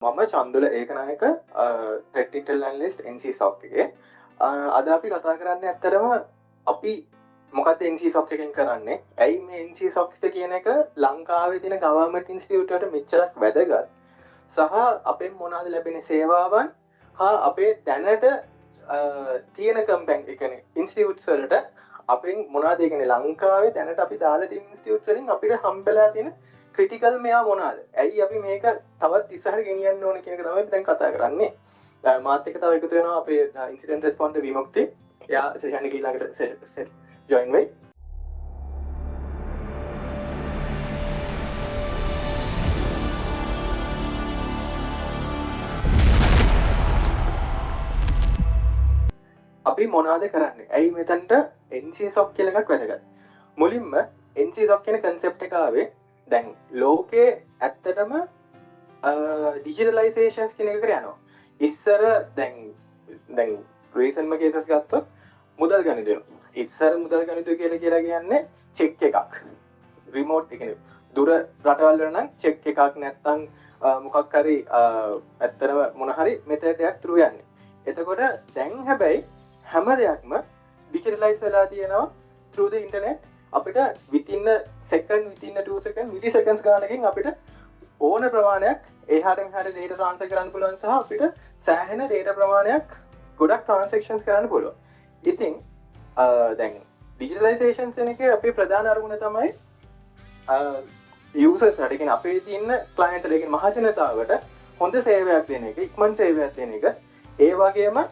මම චන්දුල Ekanayake technical analyst NCSOC එකේ. අද අපි කතා කරන්න ඇත්තරම අපි මොකක්ද NCSOC එකෙන් කරන්නේ? ඇයි මේ NCSOC එක කියන එක ලංකාවේ තියෙන ගවර්න්මන්ට් ඉන්ස්ටිටියුට් වලට මෙච්චරක් වැදගත්? සහ අපෙන් මොනවාද ලැබෙන සේවාවන් හා අපේ දැනට තියෙන කම්පැනි ඒ කියන්නේ ඉන්ස්ටිටියුට්ස් වලට අපෙන් මොනවාද ඒ කියන්නේ ලංකාවේ දැනට අපි දාලා තියෙන ඉන්ස්ටිටියුට්ස් වලින් අපිට හම්බෙලා තියෙන ක්‍රිටිකල් මෙයා මොනවාද? ඇයි අපි මේක තවත් ඉස්සරහට ගෙනියන්න ඕන කියන එක තමයි අපි දැන් කතා කරන්නේ. මාත් එක්ක තව එකතු වෙනවා අපේ ඉන්සිඩන්ට් රෙස්පොන්ඩර් විමුක්ති. එයා සෙෂන් එක ඊළඟට ජොයින් වෙයි. අපි මොනවද කරන්නේ? ඇයි මෙතනට NCSOC කියලා එකක් වැදගත්? මුලින්ම NCSOC කියන concept එක ආවේ දැන් ලෝකේ ඇත්තටම ඩිජිටලයිසේෂන්ස් කියන එකකට යනවා. ඉස්සර දැන් රීසන්ට්ම කේසස් ගත්තොත් මුදල් ගණිතය. ඉස්සර මුදල් ගණිතය කියලා කියන්නේ චෙක් එකක්. රිමෝට් එකනේ. දුර රටවල් වල නම් චෙක් එකක් නැත්තම් මොකක් හරි ඇත්තටම මොන හරි මෙතඩ් එකක් through යන්නේ. එතකොට දැන් හැබැයි හැම දෙයක්ම ඩිජිටලයිස් වෙලා තියෙනවා through the internet. අපිට within a second, within a 2 second, milliseconds ගානකින් අපිට ඕන ප්‍රමාණයක් එහාට මෙහාට data transfer කරන්න පුළුවන් සහ අපිට සෑහෙන data ප්‍රමාණයක් ගොඩක් transactions කරන්න පුළුවන්. ඉතින් දැන් digitalization කියන එකේ අපේ ප්‍රධාන අරමුණ තමයි users ලාට කියන්නේ අපේ තියෙන clients ලාට කියන්නේ මහ ජනතාවට හොඳ සේවයක් දෙන එක, ඉක්මන් සේවයක් දෙන එක, ඒ වගේම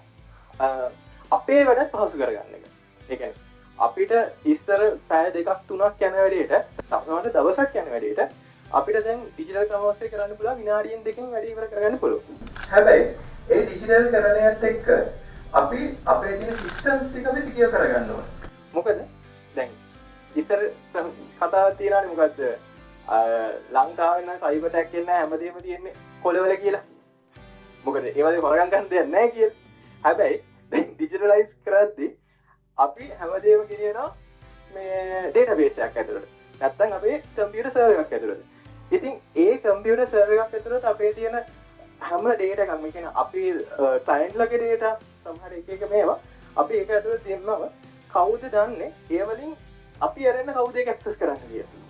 අපේ වැඩත් පහසු කරගන්න එක. ඒ කියන්නේ අපිට ඉස්සර පැය දෙකක් තුනක් යන වැඩේට සමහරවිට දවසක් යන වැඩේට අපිට දැන් ඩිජිටල් ක්‍රම ඔස්සේ කරන්න පුළුවන් විනාඩියෙන් දෙකකින් වැඩේ ඉවර කරගන්න පුළුවන්. හැබැයි ඒ ඩිජිටල් කරණයත් එක්ක අපි අපේ තියෙන සිස්ටම්ස් ටික අපි සිකියර් කරගන්න ඕනේ. මොකද දැන් ඉස්සර කතාවක් තියෙනවානේ මොකද්ද? ලංකාවේ නම් සයිබර් ඇටැක් එන්න හැමදේම තියෙන්නේ කොළවල කියලා. මොකද ඒ වගේ හොරගම් ගන්න දෙයක් නැහැ කියලා. හැබැයි දැන් ඩිජිටලයිස් කරද්දී අපි හැමදේම ගෙනියනවා මේ ඩේටාබේස් එකක් ඇතුළට. නැත්තම් අපේ කම්පියුටර් සර්වර් එකක් ඇතුළට. ඉතින් ඒ කම්පියුටර් සර්වර් එකක් ඇතුළත අපේ තියෙන හැම ඩේටා එකක්ම කියන්නේ අපේ ක්ලයන්ට් ලගේ ඩේටා සමහර එක මේවා අපි ඒක ඇතුළත තියෙනව කවුද දන්නේ ඒ වලින් අපි අරගෙන කවුද ඒක ඇක්සස් කරන්න කියලා.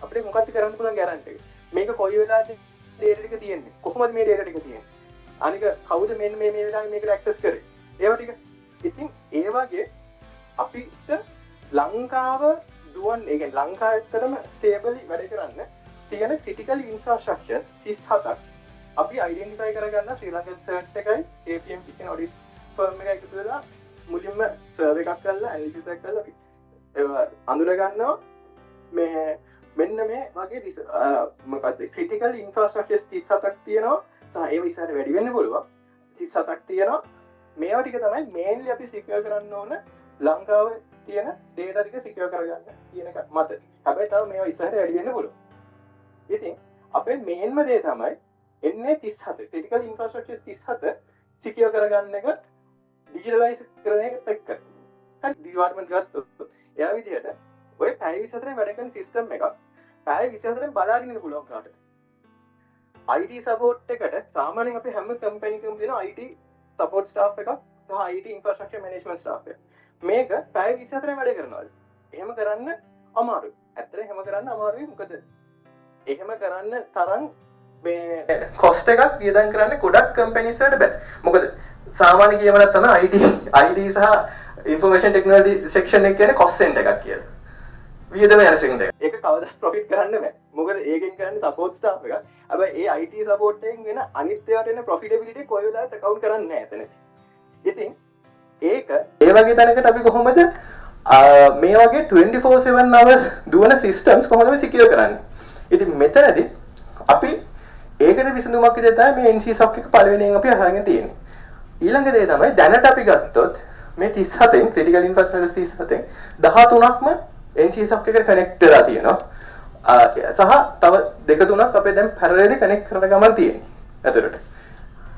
අපිට මොකක්ද කරන්න පුළුවන් ගැරන්ටි එක. මේක කොයි වෙලාවද ඩේටා ටික තියෙන්නේ? කොහොමද මේ ඩේටා ටික තියෙන්නේ? අනික කවුද මෙන්න මේ වෙලාවේ මේකට ඇක්සස් කරේ? ඒවා ටික. ඉතින් ඒ වගේ අපිට ලංකාව දුවන් ඒ කියන්නේ ලංකාව ඇත්තටම ස්ටේබලි වැඩ කරන්න තියෙන ක්‍රිටිකල් ඉන්ෆ්‍රාස්ට්‍රක්චර්ස් 37ක් අපි අයිඩෙන්ටිෆයි කරගන්න ශ්‍රී ලංකන් සර්ච් එකයි APM කියන ඔඩිට් ෆර්ම් එකයි එකතු වෙලා මුලින්ම සර්වර් එකක් කරලා ඇනලිසිස් එකක් කරලා අපි ඒවා අඳුර ගන්නවා මේ මෙන්න මේ වගේ මොකක්ද ක්‍රිටිකල් ඉන්ෆ්‍රාස්ට්‍රක්චර්ස් 37ක් තියෙනවා සහ ඒව ඉස්සරහට වැඩි වෙන්න පුළුවන් 37ක් තියෙනවා මේවා ටික තමයි මේන්ලි අපි සිකියර් කරන්න ඕන ලංකාව තියෙන ඩේටා ටික සිකියර් කරගන්න කියන එක මත. හැබැයි තව මේවා ඉස්සරහට වැඩි වෙන්න පුළුවන්. ඉතින් අපේ මේන්ම දේ තමයි එන්නේ 37 ක්‍රිටිකල් ඉන්ෆ්‍රාස්ට්‍රක්චර්ස් 37 සිකියර් කරගන්න එක ඩිජිටලයිස් කරන එක එක්ක. හරි ඩිපාර්ට්මන්ට් ගත්තොත් එයා විදියට ඔය පැය 24න් වැඩ කරන සිස්ටම් එකක් පැය 24න් බලාගෙන ඉන්න පුළුවන් කාටද? IT සපෝට් එකට සාමාන්‍යයෙන් අපි හැම කම්පැනි එකකම දෙන IT සපෝට් ස්ටාෆ් එකක් සහ IT ඉන්ෆ්‍රාස්ට්‍රක්චර් මැනේජ්මන්ට් ස්ටාෆ් එකක්. මේක පැය 24න් වැඩ කරනවලු. එහෙම කරන්න අමාරුයි. ඇත්තට එහෙම කරන්න අමාරුයි. මොකද එහෙම කරන්න තරම් මේ කොස්ට් එකක් වියදම් කරන්න ගොඩක් කම්පැනිස් වලට බෑ. මොකද සාමාන්‍ය කියමනක් තමයි IT සහ ඉන්ෆර්මේෂන් ටෙක්නොලොජි සෙක්ෂන් එක කියන්නේ කොස්ට් සෙන්ටර් එකක් කියලා. වියදම යන සෙක්ෂන් එක. ඒක කවදාවත් ප්‍රොෆිට් කරන්න බෑ. මොකද ඒකෙන් කරන්නේ සපෝට් ස්ටාෆ් එකක්. හැබැයි ඒ IT සපෝට් එකෙන් වෙන අනිත් ඒවාට එන ප්‍රොෆිටැබිලිටි කොයි වෙලාවෙත් account කරන්නේ නැහැ එතන. ඉතින් ඒක ඒ වගේ තැනකට අපි කොහොමද මේ වගේ 24/7 hours දුවන systems කොහොමද සිකියර් කරන්නේ? ඉතින් මෙතනදී අපි ඒකට විසඳුමක් විදිහට තමයි මේ NCSOC එක පළවෙනියෙන් අපි අරගෙන තියෙන්නේ. ඊළඟ දේ තමයි දැනට අපි ගත්තොත් මේ 37න් critical infrastructure 37න් 13ක්ම NCSOC එකට කනෙක්ට් වෙලා තියෙනවා. සහ තව දෙක තුනක් අපේ දැන් parallelly කනෙක්ට් කරන ගමන් තියෙන්නේ. ඇතුළට.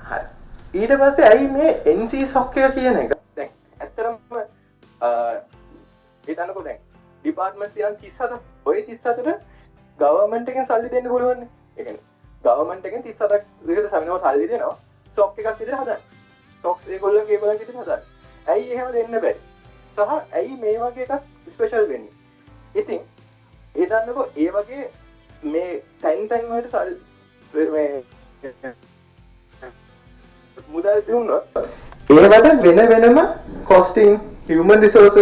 හරි. ඊට පස්සේ ඇයි මේ NCSOC එක කියන එක දැන් ඇත්තටම හිතන්නකෝ දැන් ඩිපාර්ට්මන්ට් තියෙන 37 ඔය 37ට ගවර්න්මන්ට් එකෙන් සල්ලි දෙන්න පුළුවන් නේ. ඒ කියන්නේ ගවර්න්මන්ට් එකෙන් 37ක් විතර සමිනව සල්ලි දෙනවා සොක් එකක් විතර හදන්න. සොක්ස් ඒගොල්ලෝ කේබලක් විතර හදන්න. ඇයි එහෙම දෙන්න බැරි? සහ ඇයි මේ වගේ එකක් ස්පෙෂල් වෙන්නේ? ඉතින් ඒ දන්නකො ඒ වගේ මේ තැන් තැන් වලට මේ මුදල් දුන්නොත් ඒවට වෙන වෙනම කොස්ටිං හියුමන් රිසෝසස්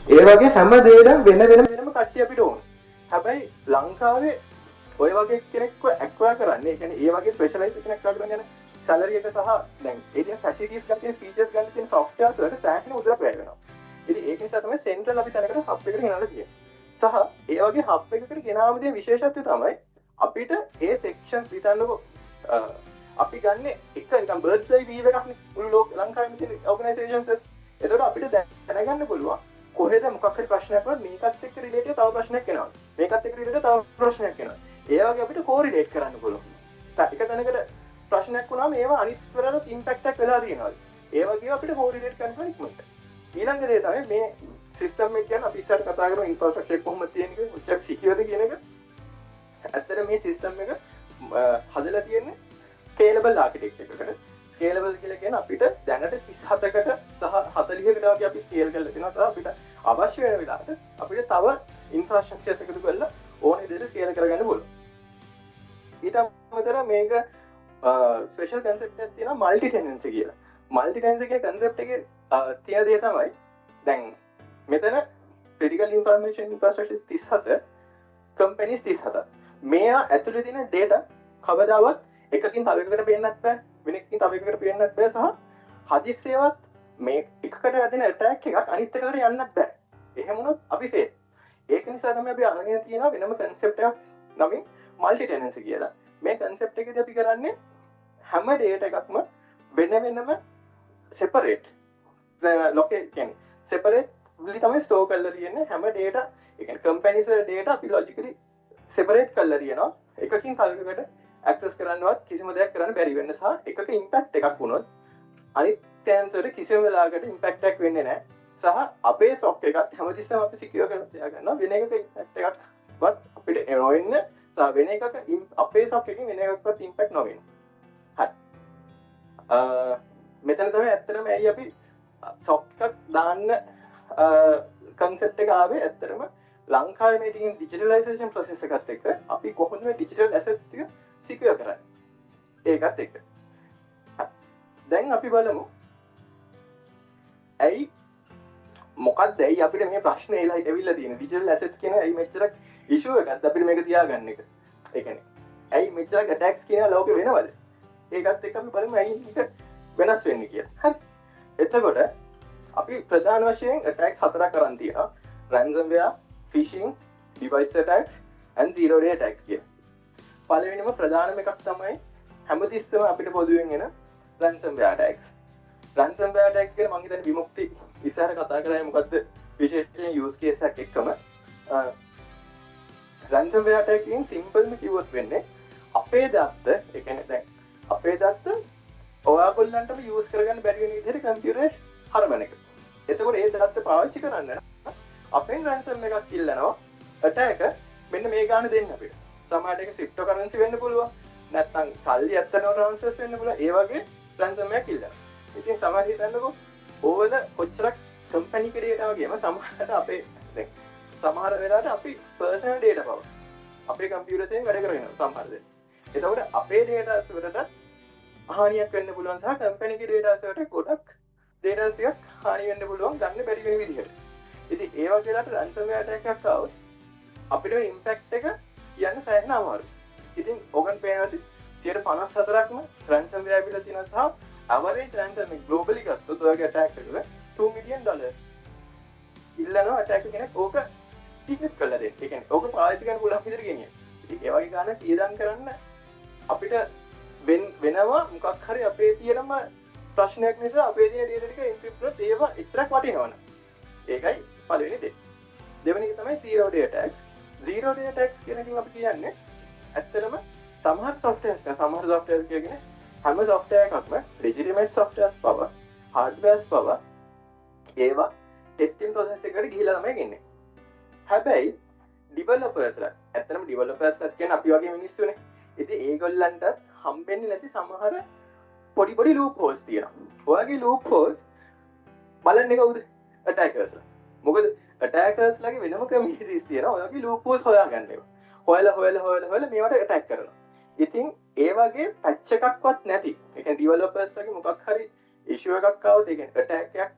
ඒ වගේ හැම දෙයකම වෙන වෙනම කට්ටිය අපිට ඕන. හැබැයි ලංකාවේ ඔය වගේ කෙනෙක්ව ඇක්වයර් කරන්නේ, ඒ කියන්නේ ඒ වගේ ස්පෙෂලායිස්ඩ් කෙනෙක් කරගෙන යන සැලරි එක සහ දැන් ඒ කියන ෆැසිලිටිස් ගන්න තියෙන ෆීචර්ස් ගන්න තියෙන සොෆ්ට්වෙයාර්ස් වලට සෑහෙන මුදලක් වැය වෙනවා. ඉතින් ඒක නිසා තමයි සෙන්ට්‍රල් අපි තැනකට හබ් එකට ගෙනල්ලා තියෙන්නේ. සහ ඒ වගේ හබ් එකකට ගෙනාම තියෙන විශේෂත්වය තමයි අපිට ඒ සෙක්ෂන්ස් හිතන්නකො අපි ගන්න එක නිකන් බර්ඩ්ස් අයි වීව් එකක්නේ මුළු ලංකාවෙම තියෙන ඕගනයිසේෂන්ස්. එතකොට අපිට දැනගන්න පුළුවන් කොහෙද මොකක් හරි ප්‍රශ්නයක් වුණත් මේකත් එක්ක රිලේටඩ් තව ප්‍රශ්නයක් එනවා. මේකත් එක්ක රිලේටඩ් තව ප්‍රශ්නයක් එනවා. ඒ වගේ අපිට කෝරිලේට් කරන්න පුළුවන්. එක තැනකට ප්‍රශ්නයක් වුණාම ඒවා අනිත් වලට ඉම්පැක්ට් එකක් වෙලා තියෙනවා. ඒ වගේ අපිට කෝරිලේට් කරන්න පුළුවන් ඉක්මනට. ඊළඟ දේ තමයි මේ සිස්ටම් එක කියන්නේ අපි ඉස්සරහට කතා කරමු ඉන්ෆ්‍රාස්ට්‍රක්චර් එක කොහොමද තියෙන්නේ කොච්චර සිකියර්ද කියන එක. ඇත්තට මේ සිස්ටම් එක හදලා තියෙන්නේ ස්කේලබල් ආකිටෙක්චර් එකකට. ස්කේලබල් කියලා කියන්නේ අපිට දැනට 37කට සහ 40කට වගේ අපි ස්කේල් කරලා තියෙනවා. සහ අපිට අවශ්‍ය වෙන වෙලාවට අපිට තව ඉන්ෆ්‍රාස්ට්‍රක්චර්ස් එකතු කරලා ඕනේ විදිහට ස්කේල් කරගන්න පුළුවන්. ඊට අමතරව මේක ස්පෙෂල් කන්සෙප්ට් එකක් තියෙනවා මල්ටි ටෙනන්සි කියලා. මල්ටි ටෙනන්සි කියන කන්සෙප්ට් එකේ තියෙන දේ තමයි දැන් මෙතන ක්‍රිටිකල් ඉන්ෆර්මේෂන් ඉන්ෆ්‍රාස්ට්‍රක්චර්ස් 37 කම්පැනිස් 37 මේවා ඇතුලේ තියෙන ඩේටා කවදාවත් එකකින් තව එකකට පේන්නත් බෑ වෙන එකකින් තව එකකට පේන්නත් බෑ සහ හදිස්සියවත් මේ එකකට වැදෙන ඇටැක් එකක් අනිත් එකකට යන්නත් බෑ. එහෙම වුණොත් අපි ෆේල්. ඒක නිසා තමයි අපි අරගෙන තියෙනවා වෙනම කන්සෙප්ට් එකක් නමින් මල්ටි ටෙනන්සි කියලා. මේ කන්සෙප්ට් එකේදී අපි කරන්නේ හැම ඩේටා එකක්ම වෙන වෙනම සෙපරේට් ලොකේට් කියන්නේ සෙපරේට් විලි තමයි ස්ටෝර් කරලා තියෙන්නේ හැම ඩේටා ඒ කියන්නේ කම්පැනිස් වල ඩේටා අපි ලොජිකලි සෙපරේට් කරලා තියෙනවා. එකකින් තව එකකට ඇක්සස් කරන්නවත් කිසිම දෙයක් කරන්න බැරි වෙන්න සහ එකක ඉම්පැක්ට් එකක් වුණොත් අනිත් ටැන්ස් වල කිසිම වෙලාවකට ඉම්පැක්ට් එකක් වෙන්නේ නැහැ. සහ අපේ සොක් එකත් හැමතිස්සෙම අපි සිකියුර් කරලා තියාගන්නවා වෙන එකක ඉම්පැක්ට් එකක්වත් අපිට එනවෙන්න සහ වෙන එකක අපේ සොක් එකකින් වෙන එකක්වත් ඉම්පැක්ට් නොවෙන්න. හරි. මෙතන තමයි ඇත්තටම ඇයි අපි සොක් එකක් දාන්න කන්සෙප්ට් එක ආවේ ඇත්තටම ලංකාවේ මේ තියෙන ඩිජිටලයිසේෂන් ප්‍රොසෙස් එකත් එක්ක අපි කොහොමද මේ ඩිජිටල් ඇසෙට්ස් ටික සිකියුර් කරන්නේ. ඒකත් එක්ක. දැන් අපි බලමු ඇයි මොකක්ද ඇයි අපිට මේ ප්‍රශ්නේ එලා ඇවිල්ලා තියෙන්නේ ඩිජිටල් ඇසෙට්ස් කියන ඇයි මෙච්චරක් ඉෂුව එකක්ද අපිට මේක තියාගන්න එක. ඒ කියන්නේ ඇයි මෙච්චරක් ඇටැක්ස් කියන ලෝකෙ වෙනවද? ඒකත් එක්ක අපි බලමු ඇයි මේක වෙනස් වෙන්නේ කියලා. හරි. එතකොට අපි ප්‍රධාන වශයෙන් ඇටැක්ස් හතරක් කරන් තියෙනවා. ransomware, phishing, device attacks and zero day attacks කියලා. පළවෙනිම ප්‍රධානම එකක් තමයි හැමතිස්සෙම අපිට පොදුවෙන් එන ransomware attacks. ransomware attacks කියන මම හිතන්නේ විමුක්ති ඉස්සරහ කතා කරන්නේ මොකද්ද විශේෂයෙන් use case එකක් එක්කම ransomware attack එකෙන් සිම්පල්ම කිව්වොත් වෙන්නේ අපේ දත්ත ඒ කියන්නේ දැන් අපේ දත්ත ඔයාගොල්ලන්ටම use කරගන්න බැරි වෙන විදිහට කම්පියුටරේ හරවන එක. එතකොට ඒ දත්ත පාවිච්චි කරන්න අපෙන් ransom එකක් ඉල්ලනවා attacker මෙන්න මේ ගාන දෙන්න අපිට. සමහරට ඒක cryptocurrency වෙන්න පුළුවන්. නැත්නම් සල්ලි ඇත්තනම transfers වෙන්න පුළුවන්. ඒ වගේ ransom එකක් ඉල්ලනවා. ඉතින් සමහර හිතන්නකෝ ඕවල කොච්චරක් කම්පැනි කෙරේට වගේම සමහරට අපේ දැන් සමහර වෙලාවට අපි personal data පව අපේ කම්පියුටර් එකෙන් වැඩ කරගෙන සමහර දේ. එතකොට අපේ data වලට හානියක් වෙන්න පුළුවන් සහ කම්පැනි ගේ data වලට ගොඩක් data ටිකක් හානි වෙන්න පුළුවන් ගන්න බැරි වෙන විදිහට. ඉතින් ඒ වගේ වෙලාවට ransomware attack එකක් ආවොත් අපිට ඉම්පැක්ට් එක කියන්න සෑහෙන අමාරුයි. ඉතින් ඕගන් පේනවාද 54%ක්ම ransomware අපිට තියෙනවා සහ average ransom globally ගත්තොත් ඔයගේ attack එක $2 million ඉල්ලනවා attack කෙනෙක් ඕක ටිකට් කරලා දෙන්න. ඒ කියන්නේ ඕක පාවිච්චි කරන්න පුළුවන් විදිහට ගෙනියන්න. ඉතින් ඒ වගේ ගානක් ඊදම් කරන්න අපිට වෙනවා මොකක් හරි අපේ තියෙනම ප්‍රශ්නයක් නිසා අපේ තියෙන data ටික encrypt කරලා ඒවා එච්චරක් වටිනවනේ. ඒකයි පළවෙනි දේ. දෙවෙනි එක තමයි zero day attacks. zero day attacks කියන එකෙන් අපි කියන්නේ ඇත්තටම සමහර software කියන්නේ හැම software එකක්ම legitimate softwares පව hardwares පව ඒවා testing process එකට ගිහිලා තමයි ගෙන්නේ. හැබැයි developers ලා ඇත්තටම developers ලා කියන්නේ අපි වගේ මිනිස්සුනේ. ඉතින් ඒගොල්ලන්ට හම්බෙන්නේ නැති සමහර පොඩි පොඩි ලූප් හෝල්ස් තියෙනවා. ඔයගේ ලූප් හෝල්ස් බලන්නේ කවුද? ඇටැකර්ස්ලා. මොකද ඇටැකර්ස්ලාගේ වෙනම කමියුනිටිස් තියෙනවා. ඔයගේ ලූප් හෝල්ස් හොයාගන්න ඒවා. හොයලා මේවට ඇටැක් කරනවා. ඉතින් ඒ වගේ පැච් එකක්වත් නැති. ඒ කියන්නේ ඩෙවලොපර්ස්ලාගේ මොකක් හරි ඉෂුව එකක් ආවොත් ඒ කියන්නේ ඇටැක් එකක්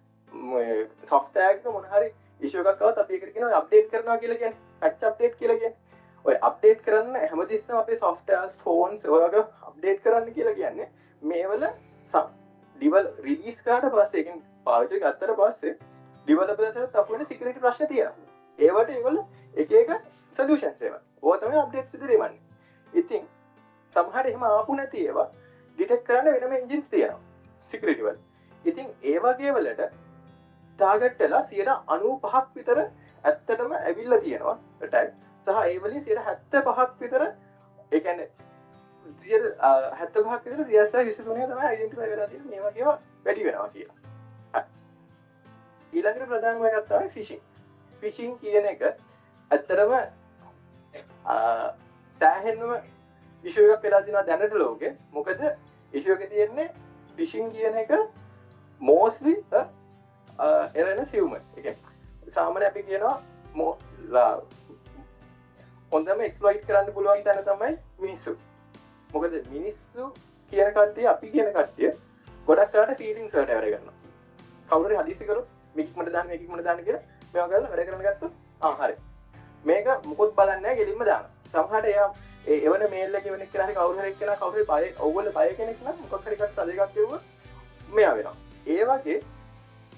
සොෆ්ට්වෙයාර් එක මොන හරි ඉෂුව එකක් ආවොත් අපි ඒකට කියනවා අප්ඩේට් කරනවා කියලා කියන්නේ. පැච් අප්ඩේට් කියලා කියන්නේ. ඔය අප්ඩේට් කරන්න හැමතිස්සම අපේ සොෆ්ට්වෙයාර්ස් ෆෝන්ස් ඔයගේ අප්ඩේට් කරන්න කියලා කියන්නේ මේවල ඩිවල් රිලීස් කරාට පස්සේ ඒ කියන්නේ පාවිච්චි ගත්තට පස්සේ ඩෙවලොපර්ස්ලාට තපුවෙන සිකියුරිටි ප්‍රශ්න තියෙනවා. ඒවට ඒගොල්ලෝ එක එක සොලියුෂන්ස් ඒවා. ඕවා තමයි අප්ඩේට්ස් ඉදිරිය දෙන්නේ. ඉතින් සමහර එහෙම ආපු නැති ඒවා ඩිටෙක්ට් කරන්න වෙනම එන්ජින්ස් තියෙනවා සිකියුරිටි වල. ඉතින් ඒ වගේ වලට ටාගට් වෙලා 95ක් විතර ඇත්තටම ඇවිල්ලා තියෙනවා ඇටැක්. සහ ඒ වලින් 75ක් විතර ඒ කියන්නේ 75ක් විතර CSI 23 තමයි අයිඩෙන්ටිෆයි වෙලා තියෙන්නේ මේ වගේ ඒවා වැඩි වෙනවා කියලා. ඊළඟට ප්‍රධානම එකක් තමයි ෆිෂිං. ෆිෂිං කියන එක ඇත්තටම සෑහෙනම ඉෂුව එකක් වෙලා තියෙනවා දැනට ලෝකේ. මොකද ඉෂුව එකේ තියෙන්නේ ෆිෂිං කියන එක mostly erroneous human. ඒ කියන්නේ සාමාන්‍ය අපි කියනවා හොඳම එක්ස්ප්ලොයිට් කරන්න පුළුවන් තැන තමයි මිනිස්සු. මොකද මිනිස්සු කියන කට්ටිය අපි කියන කට්ටිය ගොඩක් කරාට ෆීලිංග්ස් වලට වැඩ කරනවා. කවුරු හරි හදිසි කරොත් මේකමඩ දාන්න මේකමඩ දාන්න කියලා මේවා කරලා වැඩ කරන්න ගත්තොත් හරි. මේක මොකොත් බලන්නේ නැහැ ගෙලින්ම දානවා. සමහරට එයා එවන මේල් එක එවන එක්කලා හරි කවුරු හරි එක්කලා කවුරු හරි බය ඕගොල්ලෝ බය කෙනෙක් නම් මොකක් හරි එකක් තද එකක් කියුවා මෙයා වෙනවා. ඒ වගේ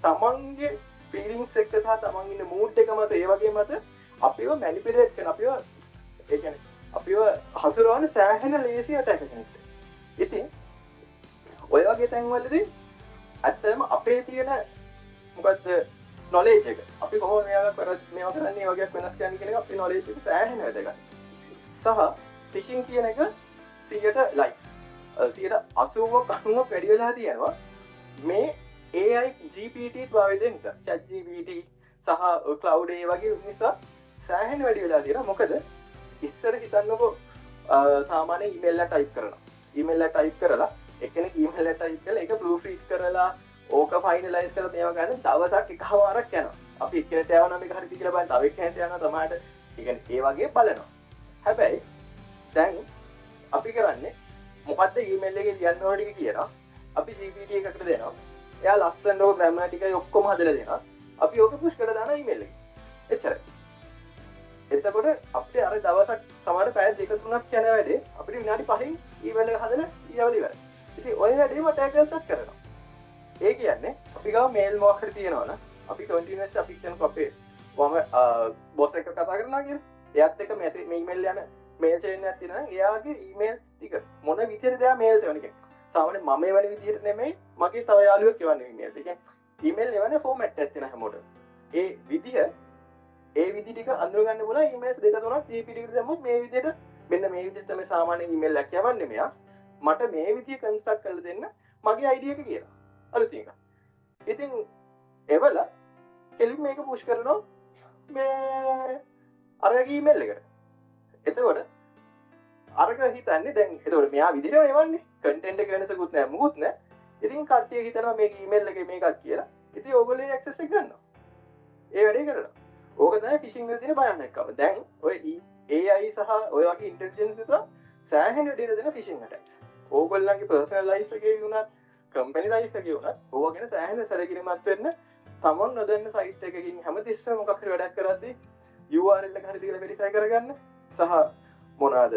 තමන්ගේ ෆීලිංග්ස් එක්ක සහ තමන් ඉන්න මූඩ් එක මත ඒ වගේ මත අපිව මැනිපියුලේට් කරන අපිව ඒ කියන්නේ අපිව හසුරවන්න සෑහෙන ලේසි ඇටැක් එකක්. ඉතින් ඔය වගේ තැන්වලදී ඇත්තටම අපේ තියෙන මොකද්ද නොලෙජ් එක අපි කොහොමද මේවා කරන්නේ වගේ වෙනස් කරන්න කියන එක අපේ නොලෙජ් එක සෑහෙන වැදගත්. සහ ෆිෂිං කියන එක 100ට ලයික් 80%ක් 90% වැඩි වෙලා තියෙනවා මේ AI GPTs භාවිතය නිසා. chat GPT සහ cloud AI වගේ නිසා සෑහෙන වැඩි වෙලා තියෙනවා. මොකද ඉස්සර හිතන්නකෝ සාමාන්‍ය ඊමේල් එක ටයිප් කරනවා. ඊමේල් එක ටයිප් කරලා එක්කෙනෙක් ඊමේල් එක ටයිප් කරලා ඒක ප්‍රූෆ් රීඩ් කරලා ඕක ෆයිනලයිස් කරලා මේවා ගන්න දවසක් එකවරක් යනවා. අපි එක්කෙනෙක්ට යවනවා මේක හරිද කියලා බලන්න. තව එක්කෙනෙක්ට යනවා තමාට. ඒ කියන්නේ ඒ වගේ බලනවා. හැබැයි දැන් අපි කරන්නේ මොකද්ද ඊමේල් එකේ ලියන්න ඕන ටික කියනවා. අපි GPT එකකට දෙනවා. එයා ලස්සනට ඔය ග්‍රැමටිකයි ඔක්කොම හදලා දෙනවා. අපි ඕක පුෂ් කරලා දානවා ඊමේල් එකේ. එච්චරයි. එතකොට අපිට අර දවසක් සමහර පැය දෙක තුනක් යන වැඩේ අපිට විනාඩි 5න් ඊමේල් එක හදලා ඊයවල ඉවරයි. ඉතින් ඔය වැඩේම අටැකර්ස්ලා කරනවා. ඒ කියන්නේ අපි ගාව මේල් මොකක් හරි තියෙනවනම් අපි කන්ටිනියස් අපි කියනකො අපේ බොස් එක කතා කරනවා කියලා. එයාත් එක්ක මේ ඊමේල් යන මේල් චේන් එකක් තියෙනවා. එයාගේ ඊමේල් ටික මොන විදිහටද එයා මේල් එවන්නේ කියන්නේ. සාමාන්‍ය මම එවන විදිහට නෙමෙයි මගේ තව යාළුවෙක් එවන්නේ ඊමේල්. ඒ කියන්නේ ඊමේල් එවන්නේ ෆෝමැට් එකක් තියෙන හැමෝටම. ඒ විදි ටික අඳුර ගන්න බුණා ඊමේල්ස් දෙක තුනක් GPT එකට දැම්මොත් මේ විදිහට මෙන්න මේ විදිහට තමයි සාමාන්‍ය ඊමේල් එකක් යවන්නේ මෙයා. මට මේ විදිහ කන්ස්ට්‍රක්ට් කරලා දෙන්න මගේ ID එක කියලා. අලුතින් එක. ඉතින් එවල කෙලින් මේක පුෂ් කරනවා මේ අරගේ ඊමේල් එකට. එතකොට අරක හිතන්නේ දැන් එතකොට මෙයා විදිහට එවන්නේ කන්ටෙන්ට් එක වෙනසකුත් නැහැ මොකුත් නැහැ. ඉතින් කට්ටිය හිතනවා මේක ඊමේල් එකේ මේකක් කියලා. ඉතින් ඕගොල්ලෝ ඇක්සස් එක ගන්නවා. ඒ වැඩේ කරනවා. ඕක තමයි ෆිෂිං වල තියෙන භයානකම. දැන් ඔය AI සහ ඔය වගේ ඉන්ටෙලිජන්ස් එක සෑහෙන වැඩි දෙන ෆිෂිං ඇටැක්ස්. ඕගොල්ලන්ගේ පර්සනල් ලයිෆ් එකේ වුණත් කම්පැනි ලයිෆ් එකේ වුණත් ඕවා ගැන සෑහෙන සැලකිලිමත් වෙන්න තමන් නොදන්න සයිට් එකකින් හැමතිස්සෙම මොකක් හරි වැඩක් කරද්දී URL එක හරි දීලා වෙරිෆයි කරගන්න සහ මොනවාද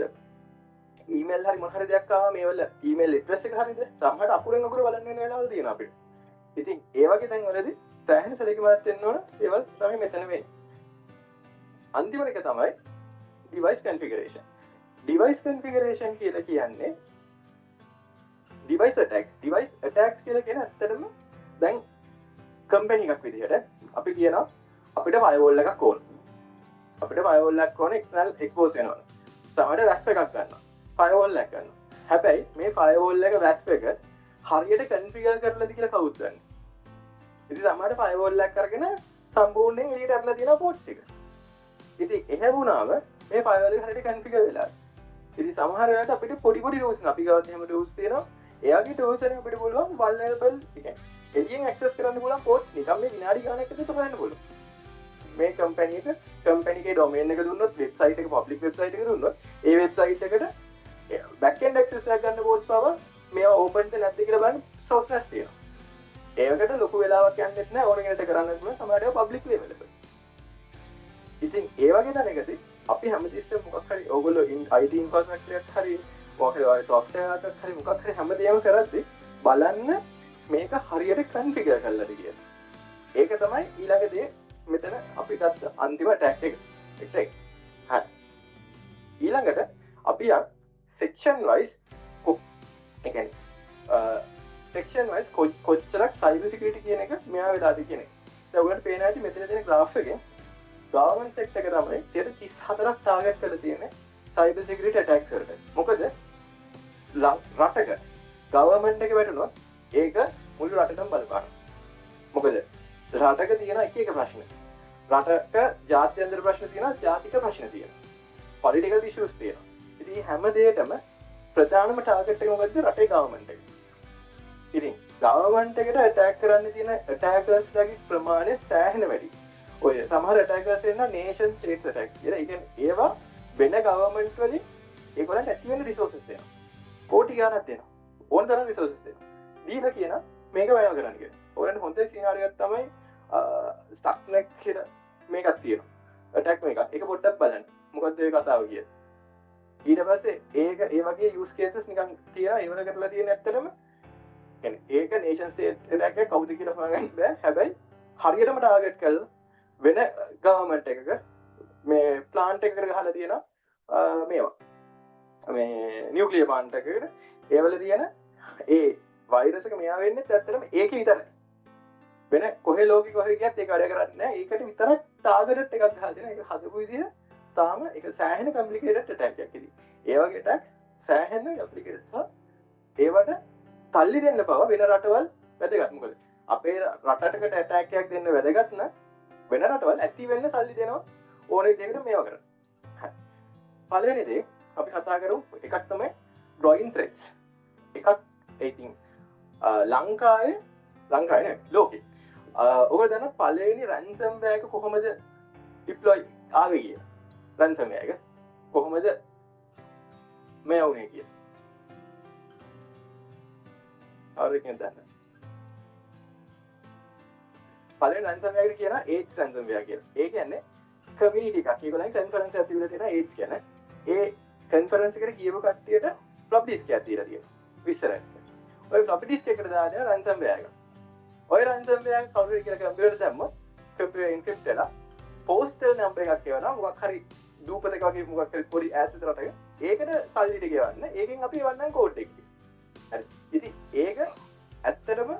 ඊමේල් හරි මොන හරි දෙයක් ආවා මේවල ඊමේල් ඇඩ්‍රස් එක හරිද සමහරට අකුරෙන් අකුර බලන්න වෙන වෙලාවල් තියෙනවා අපිට. ඉතින් ඒ වගේ තැන් වලදී සෑහෙන සැලකිලිමත් වෙන්න ඕන ඒවල් තමයි මෙතන වෙන්නේ. අන්තිම එක තමයි device configuration. device configuration කියලා කියන්නේ device attacks කියලා කියන ඇත්තටම දැන් කම්පැනි එකක් විදිහට අපි කියනවා අපිට firewall එකක් ඕන. අපිට firewall එකක් ඕන external expose වෙනවා. සමහරට WAF එකක් ගන්නවා. firewall එකක් ගන්නවා. හැබැයි මේ firewall එක WAF එක හරියට configure කරලාද කියලා කවුද දන්නේ? ඉතින් සමහරට firewall එකක් අරගෙන සම්පූර්ණයෙන් එළියට අරලා තියෙනවා ports එක. ඉතින් එහෙම වුණාම මේ firewall එක හරියට configure වෙලා. ඉතින් සමහර වෙලාවට අපිට පොඩි පොඩි ටූල්ස් අපි ගාවත් එහෙම ටූල්ස් තියෙනවා. එයාගේ ටූල්ස් වලින් අපිට පුළුවන් vulnerable එළියෙන් ඇක්සස් කරන්න පුළුවන් පෝට්ස් නිකන් මේ විනාඩි ගානක් ඇතුළත හොයන්න පුළුවන්. මේ කම්පැනි එකේ ඩොමේන් එක දුන්නොත් වෙබ්සයිට් එක පබ්ලික් වෙබ්සයිට් එක දුන්නොත් ඒ වෙබ්සයිට් එකට බෑක් එන්ඩ් ඇක්සස් එකක් ගන්න පෝට්ස් පව මේවා ඕපන්ද නැද්ද කියලා බලන්න සොෆ්ට්වෙයාර්ස් තියෙනවා. ඒකට ලොකු වෙලාවක් යන්නෙත් නැහැ ඕන කෙනෙක්ට කරන්න පුළුවන් සමහරව පබ්ලික් ලෙවල් එක. ඉතින් ඒ වගේ දැනගදී අපි හැමතිස්සෙම මොකක් හරි ඕගොල්ලෝ IT ඉන්ෆ්‍රාස්ට්‍රක්චර් එකක් හරි මොකක් හරි සොෆ්ට්වෙයාර් එකක් හරි මොකක් හරි හැමදේම කරද්දී බලන්න මේක හරියට කන්ෆිගර් කරලාද කියලා. ඒක තමයි ඊළඟ දේ මෙතන අපි ගත්ත අන්තිම ටැග් එක. හරි. ඊළඟට අපි යන් section wise ඒ කියන්නේ section wise කොච්චරක් cyber security කියන එක මෙයා වෙලාද කියන එක. දැන් ඔයගොල්ලන්ට පේන ඇති මෙතන තියෙන graph එකෙන් government sector එක තමයි 34ක් target කරලා තියෙන්නේ cyber security attacks වලට. මොකද රටක government එක වැටුණොත් ඒක මුළු රටටම බලපානවා. මොකද රටක තියෙන එක එක ප්‍රශ්න. රටක ජාත්‍යන්තර ප්‍රශ්න තියෙනවා, ජාතික ප්‍රශ්න තියෙනවා. political issues තියෙනවා. ඉතින් හැම දෙයකම ප්‍රධානම ටාගට් එක මොකද්ද? රටේ government එක. ඉතින් government එකට attack කරන්න තියෙන attackers ලගේ ප්‍රමාණය සෑහෙන වැඩි. ඔය සමහර attackers එන්න nation state attack කියලා. ඒ කියන්නේ ඒවා වෙන government වලින් ඒගොල්ලන්ට ඇති වෙන resources දෙනවා. කෝටි ගාණක් දෙනවා. ඕන තරම් resources දෙනවා. දීලා කියන මේක වයව කරන්න කියලා. ඔයගොල්ලන්ට හොඳ scenario එකක් තමයි Stuxnet කියලා මේකක් තියෙනවා. attack මේකක්. ඒක පොඩ්ඩක් බලන්න. මොකද්ද ඒ කතාව කියන්නේ? ඊට පස්සේ ඒක ඒ වගේ use cases නිකන් තියෙනවා. ඒවල කරලා තියෙන ඇත්තටම කියන්නේ ඒක nation state attack එක කවුද කියලා හොයාගන්න බෑ. හැබැයි හරියටම target කරලා වෙන government එකක මේ plant එකකට ගහලා තියෙනවා මේවා මේ නියුක්ලියර් plant එකකට ඒවල තියෙන ඒ වෛරස් එක මෙයා වෙන්නේ ඇත්තටම ඒකේ විතරයි වෙන කොහේ ලෝකෙ කොහේ ගියත් ඒක වැඩ කරන්නේ නැහැ ඒකට විතරක් ටාගට් එකක් ගහලා දෙනවා ඒක හදපු විදිහ තාම ඒක සෑහෙන කම්ප්ලිකේටඩ් ඇටැක් එකක් ඉතින් ඒ වගේ ඇටැක් සෑහෙන කම්ප්ලිකේටඩ් සහ ඒවට තල්ලි දෙන්න පව වෙන රටවල් වැදගත් මොකද අපේ රටකට ඇටැක් එකක් දෙන්න වැදගත් නම් වෙන රටවල් ඇති වෙන්න සල්ලි දෙනවා ඕනේ දෙයකට මේවා කරන්න. හරි. පළවෙනි දේ අපි කතා කරමු එකක් තමයි drawing threats. එකක් ඉතින් ලංකාවේ නේ ලෝකේ. ඔයගොල්ලෝ දන්න පළවෙනි ransomware එක කොහොමද deploy ආවේ කියලා. ransomware එක කොහොමද මේ වුනේ කියලා. ආරෙකෙන් දන්න. පළවෙනි ransomware එක කියන AIDS ransomware කියලා. ඒ කියන්නේ community එකක්. ඒගොල්ලන්ගේ conference එකක් තිබිලා තියෙනවා AIDS කියන. ඒ conference එකට ගියපු කට්ටියට floppy disk එකක් දීලා තියෙනවා. විස්තරයක්. ඔය floppy disk එකට දාලා ransomware එක. ඔය ransomware එක කවුරු කියලා කම්පියුටර් දැම්මොත් කම්පියුටර් encrypt වෙලා postal number එකක් එවනවා. මොකක් හරි දූපතක වගේ මොකක් හරි පොඩි ඈත රටක. ඒකට සල්ලි ටික ගෙවන්න. ඒකෙන් අපි එවන්නම් code එක. හරි. ඉතින් ඒක ඇත්තටම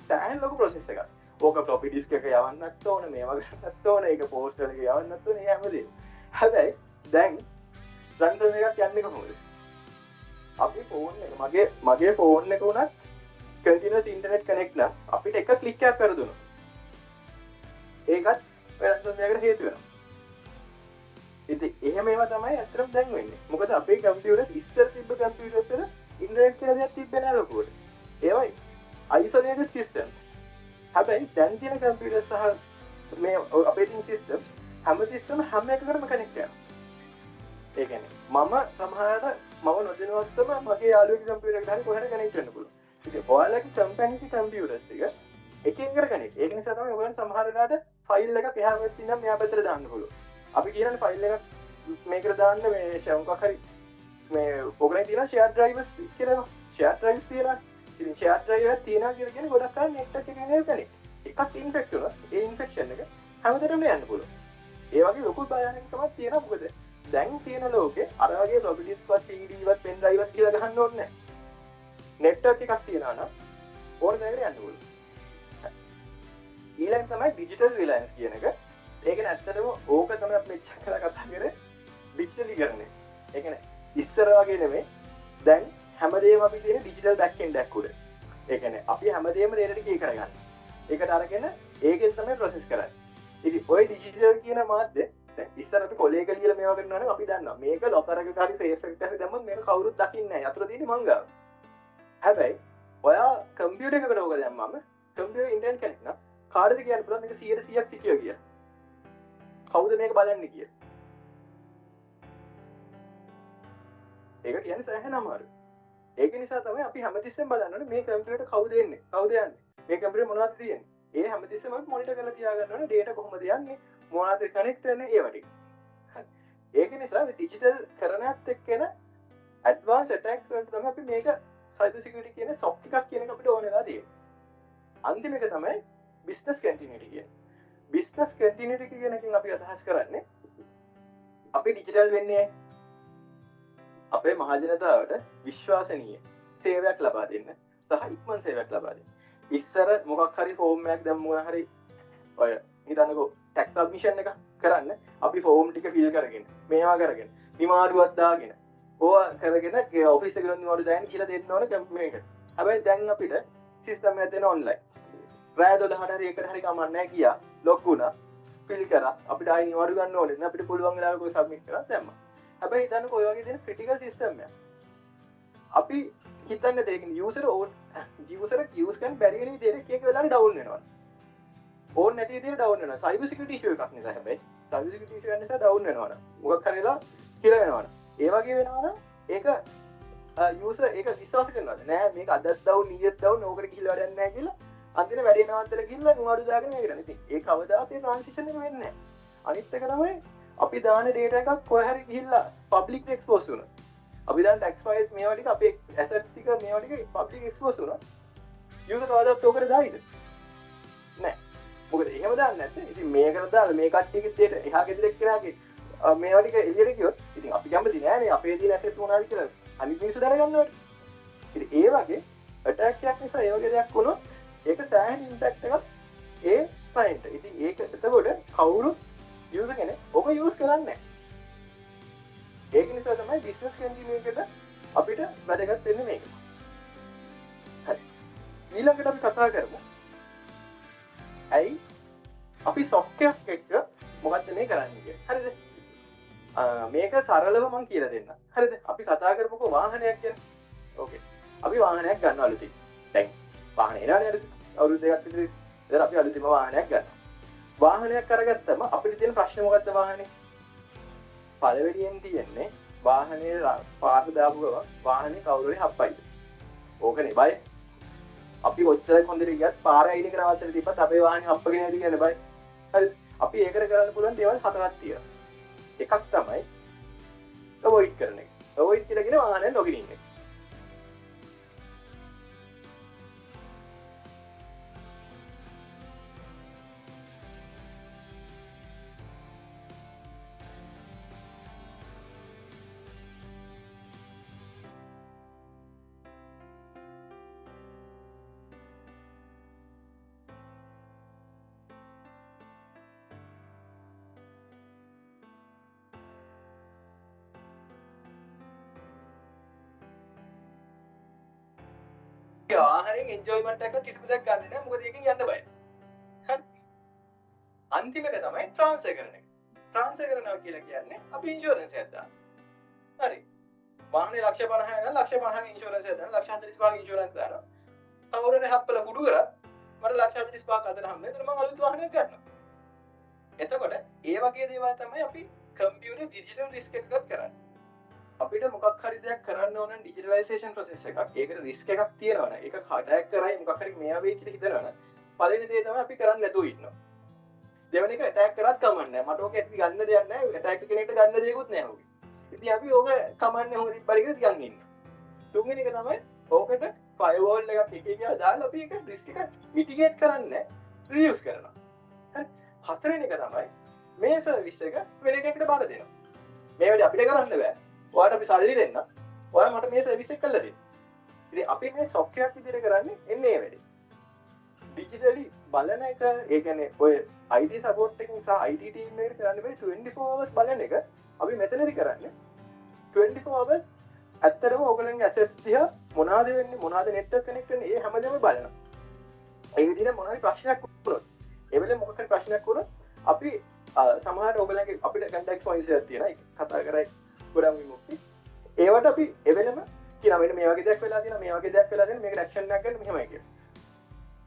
සෑහෙන ලොකු process එකක්. ඕක floppy disk එක යවන්නත් ඕන මේවා කරන්නත් ඕන ඒක postal එක යවන්නත් ඕන ඒ හැමදේම. හැබැයි දැන් ransomware එකක් යන්නේ කොහොමද? අපි phone එක මගේ phone එක උනත් continuous internet connect නම් අපිට එක click එකක් කර දුන්නා. ඒකත් ransomware එකට හේතු වෙනවා. ඉතින් එහෙම ඒවා තමයි අත්‍තරම දැන් වෙන්නේ. මොකද අපේ කම්පියුටර් ඉස්සර තිබ්බ කම්පියුටර් වල ඉන්ටර්නෙට් කියලා දෙයක් තිබ්බේ නැහැ ලොකුවට. ඒවයි isolated systems. හැබැයි දැන් තියෙන කම්පියුටර් සහ මේ operating system හැමතිස්සෙම හැම එකකටම connect වෙනවා. ඒ කියන්නේ මම සමහරවිට මම නොදැනුවත්වම මගේ යාළුවෙකුගේ කම්පියුටර් එකට හරි කොහෙද connect වෙන්න පුළුවන්. ඉතින් ඔයාලගේ කම්පැනිගේ කම්පියුටර්ස් ටික එකින් එකට connect. ඒක නිසා තමයි ඔයගොල්ලන් සමහර වෙලාවට ෆයිල් එකක් එහා පැත්තේ ඉඳන් මෙහා පැත්තට දාන්න පුළුවන්. අපි කියන්නේ ෆයිල් එකක් මේකට දාන්න මේ මොකක් හරි මේ ඔයගොල්ලන් තියෙන share drivers කියලා share drives තියෙනවා. ඉතින් share drive එකක් තියෙනවා කියලා කියන්නේ ගොඩක් අය network එකකින් connect. එකක් infect වුණා. ඒ infection එක හැමතැනම යන්න පුළුවන්. ඒ වගේ ලොකු භයානකමක් තියෙනවා මොකද දැන් තියෙන ලෝකේ අර වගේ floppy disk වත් CD වත් pen drive වත් කියලා ගහන්න ඕනේ නැහැ. network එකක් තියෙනවා නම් ඕන දෙයකට යන්න පුළුවන්. ඊළඟ තමයි digital reliance කියන එක. ඒක ඇත්තටම ඕක තමයි අපි මෙච්චර කතා කරේ ඩිජිටලීකරණය. ඒ කියන්නේ ඉස්සර වගේ නෙමෙයි. දැන් හැමදේම අපි තියෙන digital back end එකක් උඩ. ඒ කියන්නේ අපි හැමදේම data key කරගන්න. ඒකට අරගෙන ඒකෙන් තමයි process කරන්නේ. ඉතින් ওই digital කියන මාධ්‍ය ඉස්සර අපි කොලේක ලියලා මේවා කරනවා නම් අපි දන්නවා මේක ලොකරක කාරි සේෆ් එකට හරි දැම්මොත් මේක කවුරුත් දකින්නේ නැහැ අතුර තියෙන්නේ මං ගාව. හැබැයි ඔයා කම්පියුටර් එකකට ඕක දැම්මම කම්පියුටර් ඉන්ටර්නෙට් කෙනෙක් නම් කාටද කියන්න පුළුවන් මේක 100%ක් සිකියර් කියලා. කවුද මේක බලන්නේ කියලා. ඒක කියන්නේ සෑහෙන අමාරුයි. ඒක නිසා තමයි අපි හැමතිස්සෙම බලන්න ඕනේ මේ කම්පියුටර් කවුද එන්නේ කවුද යන්නේ මේ කම්පියුටර් මොනවද තියෙන්නේ ඒ හැමතිස්සෙම මොනිටර් කරලා තියාගන්න ඕනේ ඩේටා කොහොමද යන්නේ මොනවද කනෙක්ට් වෙන්නේ ඒව ටික. ඒක නිසා ඩිජිටල් කරනත් එක්කන ඇඩ්වාන්ස් ඇටැක්ස් වලට තමයි අපි මේක සයිබර් සිකියුරිටි කියන සොෆ්ට් එකක් කියන එක අපිට ඕන වෙලා තියෙන්නේ. අන්තිම එක තමයි බිස්නස් කන්ටිනියුටි කියන්නේ. බිස්නස් කන්ටිනියුටි කියන එකෙන් අපි අදහස් කරන්නේ අපි ඩිජිටල් වෙන්නේ අපේ මහජනතාවට විශ්වාසනීය සේවයක් ලබා දෙන්න සහ ඉක්මන් සේවයක් ලබා දෙන්න. ඉස්සර මොකක් හරි ෆෝම් එකක් දැන් මොන හරි ඔය හිතන්නකෝ ටැක්ස් සබ්මිෂන් එක කරන්න අපි ෆෝම් ටික ෆිල් කරගෙන මේවා කරගෙන නිමාඩුවක් දාගෙන ඕවා කරගෙන ඔෆිස් එකට නිමාඩු දාන්න කියලා දෙන්න ඕන කම්පැනිකට. හැබැයි දැන් අපිට සිස්ටම් එක දෙන ඔන්ලයින්. රාය 12ට හරි එකට හරි කමක් නැහැ ගියා ලොක් වුණා ෆිල් කරා අපිට ආයි නිමාඩු ගන්න ඕනේ නැහැ අපිට පුළුවන් වෙලාවක සබ්මිට් කරා දැම්මා. හැබැයි හිතන්නකෝ ඔය වගේ දෙන ක්‍රිටිකල් සිස්ටම් එක. අපි හිතන්නේ දෙක යූසර් යූස් කරන්න බැරි වෙන විදිහට එක වෙලාවට ඩවුන් වෙනවා. ඕන් නැති විදිහට ඩවුන් වෙනවා. සයිබර් සිකියුරිටි ඉෂුව එකක් නිසා හැබැයි සයිබර් සිකියුරිටි ඉෂුව නිසා ඩවුන් වෙනවා. මොකක් හරිලා කියලා වෙනවා. ඒ වගේ වෙනවා නම් ඒක යූසර් ඒක විශ්වාස කරනවා. නෑ මේක අදත් ඩවුන් ඊයේත් ඩවුන් ඕකට ගිහිල්ලා වැඩක් නැහැ කියලා අන්තිම වැඩේ නවත්තලා ගිහිල්ලා නුවාඩු දාගෙන මේක කරන්නේ. ඉතින් ඒ කවදාත් ඒ ට්‍රාන්සිෂන් එක වෙන්නේ නැහැ. අනිත් එක තමයි අපි දාන ඩේටා එකක් කොහේ හරි ගිහිල්ලා පබ්ලික් එක්ස්පෝස් වුණා. අපි දැන් ටැක්ස් ෆයිල්ස් මේවා ටික අපේ ඇසට්ස් ටික මේවා ටික පබ්ලික් එක්ස්පෝස් වුණා. යූසර් කවදාවත් ඕකට දායිද? නෑ. මොකද එහෙම දාන්නේ නැත්නම් ඉතින් මේකට දාලා මේ කට්ටියගේ දෙයට එහා ගෙදර එක්කෙනාගේ මේවා ටික එළියට ගියොත් ඉතින් අපි කැමති නෑනේ අපේ දින ඇසෙට් මොනවාද කියලා අනිත් මිනිස්සු දැනගන්නවට. ඉතින් ඒ වගේ ඇටැක් එකක් නිසා ඒ වගේ දෙයක් වුණොත් ඒක සෑහෙන ඉම්පැක්ට් එකක් ඒ ක්ලයන්ට්. ඉතින් ඒක එතකොට කවුරු යූසර් කෙනෙක් ඔක යූස් කරන්නේ නැහැ. ඒක නිසා තමයි බිස්නස් කන්ටිනියුටි එකට අපිට වැදගත් වෙන්නේ මේක. හරි. ඊළඟට අපි කතා කරමු. ඇයි අපි සොෆ්ට්වෙයාර් එකක් මොකක්ද මේ කරන්නේ කියලා. හරිද? මේක සරලව මම කියලා දෙන්නම්. හරිද? අපි කතා කරමුකෝ වාහනයක් ගැන. ඕකේ. අපි වාහනයක් ගන්නවා අලුතින්. දැන් වාහනේ එනවනේ අලුතින්. අවුරුදු දෙකක් විතර ඉතින් අපි අලුතින්ම වාහනයක් ගන්නවා. වාහනයක් අරගත්තම අපිට තියෙන ප්‍රශ්නේ මොකක්ද වාහනේ? පළවෙනියෙන් තියෙන්නේ වාහනේ පාර දාපු ගමන් වාහනේ කවුරු හරි හප්පයිද? ඕකනේ බය. අපි ඔච්චර හොඳට ගියත් පාර අයින කරවත්තට තිබ්බත් අපේ වාහනේ හප්පගෙන යදි කියන්නේ බය. හරි. අපි ඒකට කරන්න පුළුවන් දේවල් හතරක් තියෙනවා. එකක් තමයි අවොයිඩ් කරන එක. අවොයිඩ් කියලා කියන වාහනේ නොගෙන ඉන්න එක. වාහනේ එන්ජොයිමන්ට් එකක් කිසිම දෙයක් ගන්න නැහැ මොකද ඒකෙන් යන්න බයයි. හරි. අන්තිම එක තමයි ට්‍රාන්ස්ෆර් කරන එක. ට්‍රාන්ස්ෆර් කරනවා කියලා කියන්නේ අපි ඉන්ෂුරන්ස් එකක් දාන්න. හරි. වාහනේ ලක්ෂ 50 නම් ලක්ෂ 50 ගේ ඉන්ෂුරන්ස් එකක් දාන්න ලක්ෂ 45 ගේ ඉන්ෂුරන්ස් දානවා. කවුරුනේ හප්පලා කුඩු කරා මට ලක්ෂ 45ක් අතර හම්බ වෙනවා. එතන මම අලුත් වාහනයක් ගන්නවා. එතකොට ඒ වගේ දේවල් තමයි අපි කම්පියුටර් ඩිජිටල් රිස්ක් එකක් කරන්නේ. අපිට මොකක් හරි දෙයක් කරන්න ඕන ඩිජිටලයිසේෂන් ප්‍රොසෙස් එකක්. ඒකට රිස්ක් එකක් තියෙනවනේ. ඒක අටැක් කරයි මොකක් හරි මේවා වෙයි කියලා හිතනවනේ. පළවෙනි දේ තමයි අපි කරන්නේ නැතුව ඉන්නවා. දෙවෙනි එක ඇටැක් කරත් කමන්නේ නැහැ. මට ඕක ඇති ගන්න දෙයක් නැහැ. ඇටැක් කෙනෙක්ට ගන්න දෙයක්වත් නැහැ ඕකේ. ඉතින් අපි ඕක කමන්නේ හොරි පරිගල තියන් ඉන්නවා. තුන්වෙනි එක තමයි ඕකට ෆයර්වෝල් එකක් එක එක දාලා අපි ඒක රිස්ක් එක මිටිගේට් කරන්නේ රියුස් කරනවා. හරි. හතරවෙනි එක තමයි මේ සර්විස් එක වෙන එකකට බාර දෙනවා. මේ වැඩේ අපිට කරන්න බෑ. ඔයාට අපි සල්ලි දෙන්න. ඔයා මට මේ සර්විස් එක කරලා දෙන්න. ඉතින් අපි මේ සොෆ්ට්වෙයාර් විදිහට කරන්නේ එන්නේ මේ වැඩේ. ඩිජිටලි බලන එක ඒ කියන්නේ ඔය IT සපෝට් එකකින් සහ IT ටීම් එකකට කරන්න බෑ 24 hours බලන එක අපි මෙතනදි කරන්නේ 24 hours ඇත්තටම ඔයගලගේ ඇසෙට්ස් දිහා මොනවද වෙන්නේ මොනවද නෙට්වර්ක් කනෙක්ට් වෙන්නේ ඒ හැමදේම බලනවා. ඒ විදිහට මොනවාරි ප්‍රශ්නයක් වුණොත් ඒ වෙලේ මොකක් හරි ප්‍රශ්නයක් වුණොත් අපි සමහට ඔබලගේ අපිට කටක් පොයිස තියෙන කතා කරයි ගොඩම් මුක්ති ඒවට අපි එවෙනම කියනට මේගේ දක් වෙලා තින මේගේ දක් වෙලා මේ ක්ෂන් ගන්න මෙමයික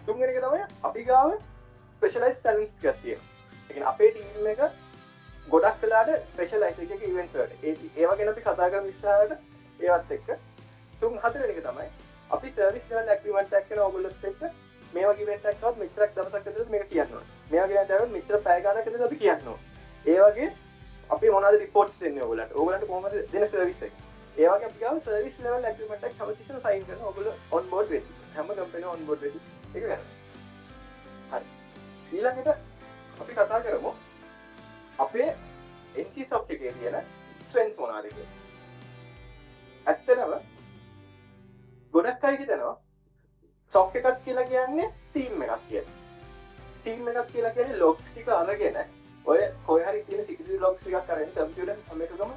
තුන්ගෙනක තමයි අපි ගාව ස්පෙශලයිස් ටලන්ස් ගත්තිය අපේ ටීම් එක ගොඩක් කලාට ස්පෙශලයිස එක ඉවෙන්සට ඒවා ගැන අපි කතා කර විස්සාට ඒවත් එක්ක තුන් හතරනික තමයි අපි සර්විස් ල ලක්වන්ට ක්න ඔගුලත් එක්ක මේගේ වෙටක්වත් මිචරක් දසක් මේ කියන්න මේගේ දව මිචර පෑගනක අපි කියන්න ඒවගේ අපි මොනද රිපෝට් දෙන්න ඔගලට ඔගලට කොම දෙන සර්විස ඒවගේ අපි සර්විස් ලව ලක්මට කමතිස සයින් කරන ඔගල ඔන් බෝඩ් වෙ හැම කම්පෙන ඔන් බෝඩ් වෙ එක ගන්න හරි ඊළඟට අපි කතා කරමු අපේ NC soft එකේ තියෙන ස්ට්‍රෙන්ත්ස් මොනවාද කියලා. ඇත්තටම ගොඩක් අය හිතනවා soft එකක් කියලා කියන්නේ theme එකක් කියලා. theme එකක් කියලා කියන්නේ logs ටික අරගෙන ඔය කොහේ හරි තියෙන security logs ටිකක් අරගෙන computer හැම එකකම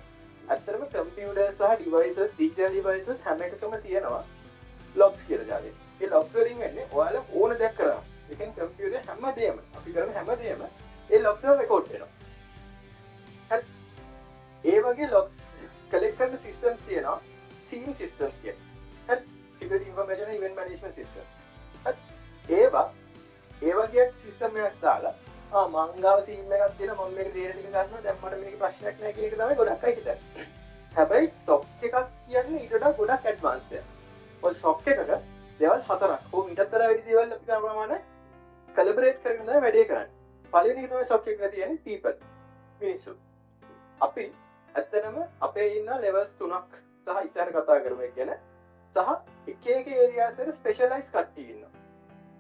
ඇත්තටම computer සහ devices digital devices හැම එකකම තියෙනවා logs කියලා જાතිය. ඒ logs වලින් වෙන්නේ ඔයාලා ඕන දෙයක් කරනවා. ඒ කියන්නේ computer හැමදේම අපි කරන හැමදේම ඒ logs වල record වෙනවා. ඒ වගේ logs collect කරන systems තියෙනවා SIEM systems කියන්නේ. Security Information Event Management Systems. ඒ වගේ system එකක් දාලා මංගාව SIEM එකක් තියෙන මම මේක data ටික ගන්නවා දැන් මට මේක ප්‍රශ්නයක් නැහැ කියන එක තමයි ගොඩක් අය හිතන්නේ. හැබැයි SOC එකක් කියන්නේ ඊට වඩා ගොඩක් ඇඩ්වාන්ස්ඩ් එකක්. ඔය SOC එකක දේවල් හතරක්. ඕක ඊටතර වැඩි දේවල් අපි කරන ප්‍රමාණය collaborate කරගෙන තමයි වැඩේ කරන්නේ. පළවෙනි එක තමයි SOC එකේ තියෙන්නේ people. මිනිස්සු. අපි ඇත්තනම අපේ ඉන්න ලෙවල්ස් 3ක් සහ ඉස්සර කතා කරමු කියන සහ එක එක ඒරියාස් වල ස්පෙෂලායිස් කට්ටිය ඉන්නවා.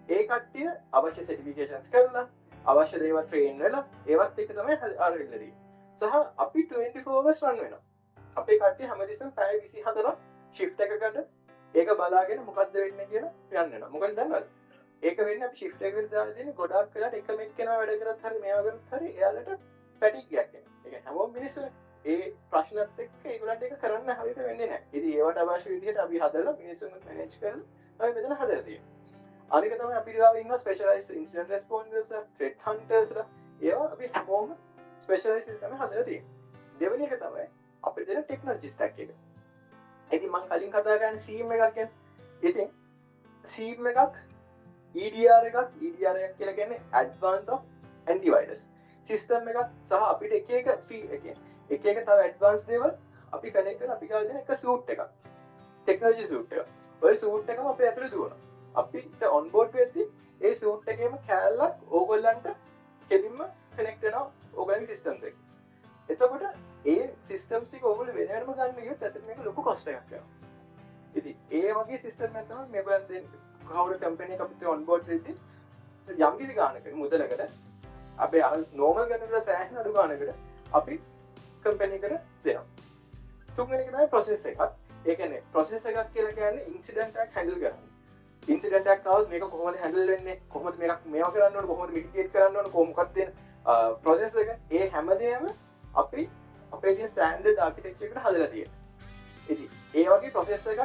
ඒ කට්ටිය අවශ්‍ය සර්ටිෆිකේෂන්ස් කරලා අවශ්‍ය දේවල් ට්‍රේන් වෙලා ඒවත් එක තමයි ආරෙල්ලදී. සහ අපි 24 hours run වෙනවා. අපේ කට්ටිය හැමදෙස්සම පැය 24ක් shift එකකට ඒක බලාගෙන මොකද්ද වෙන්නේ කියලා යන්න වෙනවා. මොකද දන්නවද? ඒක වෙන්නේ අපි shift එකකට දාලා තියෙන ගොඩාක් වෙලාට එකම එක්කෙනා වැඩ කරත් හරි මේවා කරත් හරි එයාලට පැටික් ගයක් එනවා. ඒ කියන්නේ හැමෝම මිනිස්සුනේ ඒ ප්‍රශ්නත් එක්ක ඒගොල්ලන්ට ඒක කරන්න හරියට වෙන්නේ නැහැ. ඉතින් ඒවට අවශ්‍ය විදිහට අපි හදලා මිනිස්සුන්ව මැනේජ් කරලා අපි මෙතන හදලා තියෙනවා. අනික තමයි අපිට ගාව ඉන්න ස්පෙෂලායිස්ඩ් ඉන්සිඩන්ට් රෙස්පොන්ඩර්ස්, ත්‍රෙට් හන්ටර්ස්ලා ඒවා අපි හැමෝම ස්පෙෂලායිස්ඩ් තමයි හදලා තියෙන්නේ. දෙවෙනි එක තමයි අපිට දෙන ටෙක්නොලොජි ස්ටැක් එක. ඉතින් මම කලින් කතා කරන්නේ SIEM එකක් ගැන. ඉතින් SIEM එකක් EDR එකක් කියලා කියන්නේ Advanced of Antivirus සිස්ටම් එකක් සහ අපිට එක එක තව ඇඩ්වාන්ස් දේවල් අපි කනෙක්ට් කරලා අපි ගාව දෙන එක සූට් එකක් ටෙක්නොලොජි සූට් එක. ඔය සූට් එකම අපේ ඇතුලේ දුවනවා. අපිට ඔන් බෝඩ් වෙද්දි ඒ සූට් එකේම කැලලක් ඕගොල්ලන්ට කෙලින්ම කනෙක්ට් වෙනවා ඕගොල්ලන්ගේ සිස්ටම්ස් එක්ක. එතකොට ඒ සිස්ටම්ස් ටික ඕගොල්ලෝ වෙනවම ගන්න ගියොත් ඇත්තට මේක ලොකු කොස්ට් එකක් වෙනවා. ඉතින් ඒ වගේ සිස්ටම් එකක් තමයි මේගොල්ලන් දෙන්නේ. කවුරු කම්පැනි එක අපිට ඔන් බෝඩ් වෙද්දි යම් කිසි ගානකට මුදලකට අපේ නෝමල් ගන්නට සෑහෙන අඩු ගානකට අපි කම්පැනි එකට දෙනවා. තුන්වෙනි එක තමයි ප්‍රොසෙස් එකක්. ඒ කියන්නේ ප්‍රොසෙස් එකක් කියලා කියන්නේ ඉන්සිඩන්ට් එකක් හැන්ඩල් කරන්න. ඉන්සිඩන්ට් එකක් ආවොත් මේක කොහොමද හැන්ඩල් වෙන්නේ? කොහොමද මේවා කරන්න ඕන? කොහොමද මිටිගේට් කරන්න ඕන? මොකක්ද දෙන ප්‍රොසෙස් එක? ඒ හැමදේම අපි අපේ තියෙන ස්ටෑන්ඩඩ් ආකිටෙක්චර් එකට හදලා තියෙනවා. ඉතින් ඒ වගේ ප්‍රොසෙස් එකක්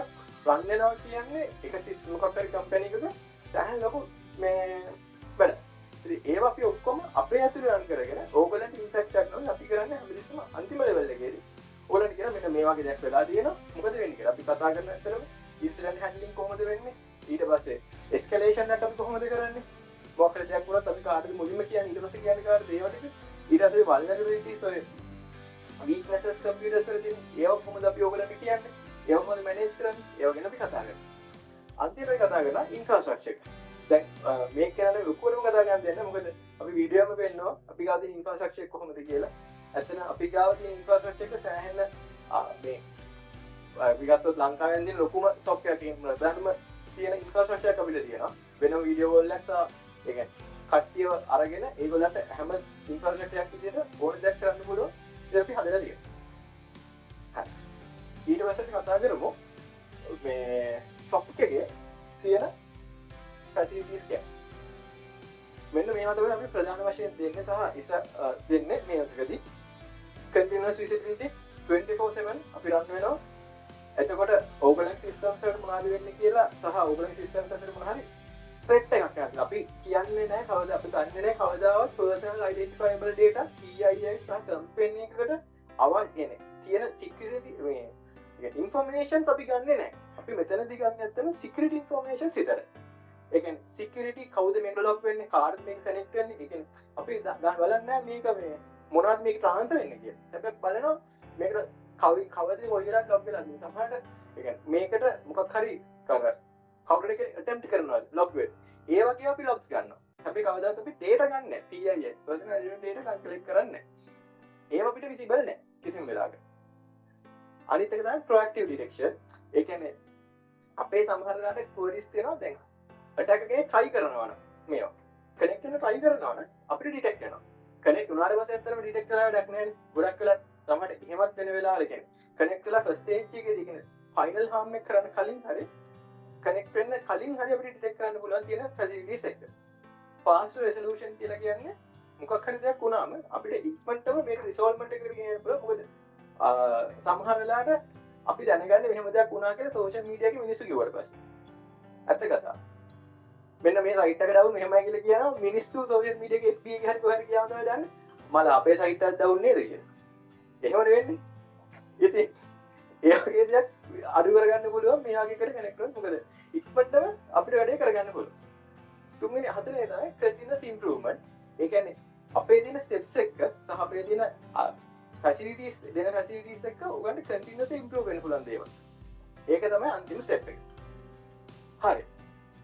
රන් වෙනවා කියන්නේ එක සිස්ටම් මොකක් හරි කම්පැනි එකක සෑහෙන ලොකු වැඩ. ඒවා අපි ඔක්කොම අපේ ඇතුළේ රන් කරගෙන ඕගොල්ලන්ට ඉම්පැක්ට් එකක් නෝ අපි කරන්නේ හැමදෙස්සම අන්තිම ලෙවල් එකේදී ඕගොල්ලන්ට කියන මෙන්න මේ වගේ දෙයක් වෙලා තියෙනවා මොකද වෙන්නේ කියලා අපි කතා කරන අතරම ඉන්සිඩන්ට් හැන්ඩලින් කොහොමද වෙන්නේ ඊට පස්සේ එස්කලේෂන් එක අපි කොහොමද කරන්නේ මොකක් හරි දෙයක් වුණත් අපි කාටද මුලින්ම කියන්නේ ඊට පස්සේ කියන්නේ කාටද ඒවට ඊට පස්සේ වල්නරබිලිටිස් ඔය weaknesses computers වල තියෙන ඒවා කොහොමද අපි ඕගොල්ලන්ට කියන්නේ ඒවා කොහොමද මැනේජ් කරන්නේ ඒවා ගැන අපි කතා කරනවා අන්තිමට කතා කරනවා ඉන්ෆ්‍රාස්ට්‍රක්චර් දැන් මේක ගැන ලොකුවටම කතා කරන්න දෙන්න මොකද අපි වීඩියෝ එකම පෙන්නනවා අපි ගාව තියෙන ඉන්ෆ්‍රාස්ට්‍රක්චර් කොහොමද කියලා. ඇත්තට අපි ගාව තියෙන ඉන්ෆ්‍රාස්ට්‍රක්චර් එක සෑහෙන මේ අපි ගත්තොත් ලංකාවෙන් තියෙන ලොකුම software team වල ප්‍රධානම තියෙන ඉන්ෆ්‍රාස්ට්‍රක්චර් එක අපිට තියෙනවා. වෙන වීඩියෝ වලට ඒ කියන්නේ කට්ටිය අරගෙන ඒගොල්ලන්ට හැම ඉන්ෆ්‍රාස්ට්‍රක්චර් එකක් විදිහට ඕන දෙයක් කරන්න පුළුවන්. ඒක අපි හදලා තියෙනවා. හරි. ඊට පස්සේ අපි කතා කරමු මේ software එකේ තියෙන facilities क्या මෙන්න මේවා තමයි අපි ප්‍රධාන වශයෙන් දෙන්නේ සහ ඉස දෙන්නේ මේ එකදී continuous visibility 24/7 අපි රන් වෙනවා. එතකොට ඕගලන් සිස්ටම්ස් වලට මොනවද වෙන්නේ කියලා සහ ඕගලන් සිස්ටම්ස් අතර මොන හරි threat එකක් ගන්න. අපි කියන්නේ නැහැ කවදා අපි දන්නේ නැහැ කවදාවත් personal identifiable data PII සහ company එකකට අවශ්‍ය තියෙන security මේ information අපි ගන්නෙ නැහැ. අපි මෙතනදී ගන්න නැත්නම් security information විතරයි. ඒ කියන්නේ security කවුද මේක ලොක් වෙන්නේ කාර්ඩ් මේක කනෙක්ට් වෙන්නේ. ඒ කියන්නේ අපි බලන්නේ නැහැ මේක මේ මොනවද මේක ට්‍රාන්ස්ෆර් වෙන්නේ කියලා. හැබැයි බලනවා මේකට කවදද කොයිලක් ලොක් වෙලා තියෙන්නේ. සමහරට ඒ කියන්නේ මේකට මොකක් හරි කවුන්ටර් එක attempt කරනවා ලොක් වෙන්න. ඒ වගේ අපි ලොක්ස් ගන්නවා. හැබැයි කවදාවත් අපි data ගන්න නැහැ. PII personal identity data collect කරන්නේ නැහැ. ඒව අපිට visible නැහැ කිසිම වෙලාවක. අනිත් එක තමයි proactive detection. ඒ කියන්නේ අපේ සමහර වෙලාවට queries තියෙනවා දැන් attack එකේ try කරනවා නම් මේවා connect වෙන try කරනවා නම් අපිට detect වෙනවා. connect උනාට පස්සේ ඇත්තටම detect කරලා වැඩක් නැහැ නේ. ගොඩක් වෙලා සමහරට එහෙමත් වෙන වෙලාවල කියන්නේ connect වෙලා first stage එකේදී කියන්නේ final harm එක කරන්න කලින් හරි connect වෙන්න කලින් හරි අපිට detect කරන්න පුළුවන් තියෙන facilities එක. fast resolution කියලා කියන්නේ මොකක් හරි දෙයක් වුණාම අපිට ඉක්මනටම මේක resolvement එකකට ගෙනියන්න පුළුවන්. මොකද සමහර වෙලාවට අපි දැනගන්නේ මෙහෙම දෙයක් වුණා කියලා social media එකේ මිනිස්සු කිව්වට පස්සේ. ඇත්ත කතාව. මෙන්න මේ සයිට් එකට ඩවුන් මෙහෙමයි කියලා කියනවා මිනිස්සු social media එකේ FB එකේ හරි කොහරි කියනවා තමයි දන්නේ. මල අපේ සයිට් එක ඩවුන් නේද කියලා. එහෙම නෙවෙන්නේ. ඉතින් ඒ වගේ දෙයක් අඩු කරගන්න පුළුවන් මේ වගේ එකට කනෙක්ට් කරොත් මොකද ඉක්මනටම අපිට වැඩේ කරගන්න පුළුවන්. තුන්වෙනි හතරේ තමයි continuous improvement. ඒ කියන්නේ අපේ දින ස්ටෙප්ස් එක සහ අපේ දින facilities එක උගන්ට continuous improve වෙන්න පුළුවන් දේවල්. ඒක තමයි අන්තිම ස්ටෙප් එක. හරි.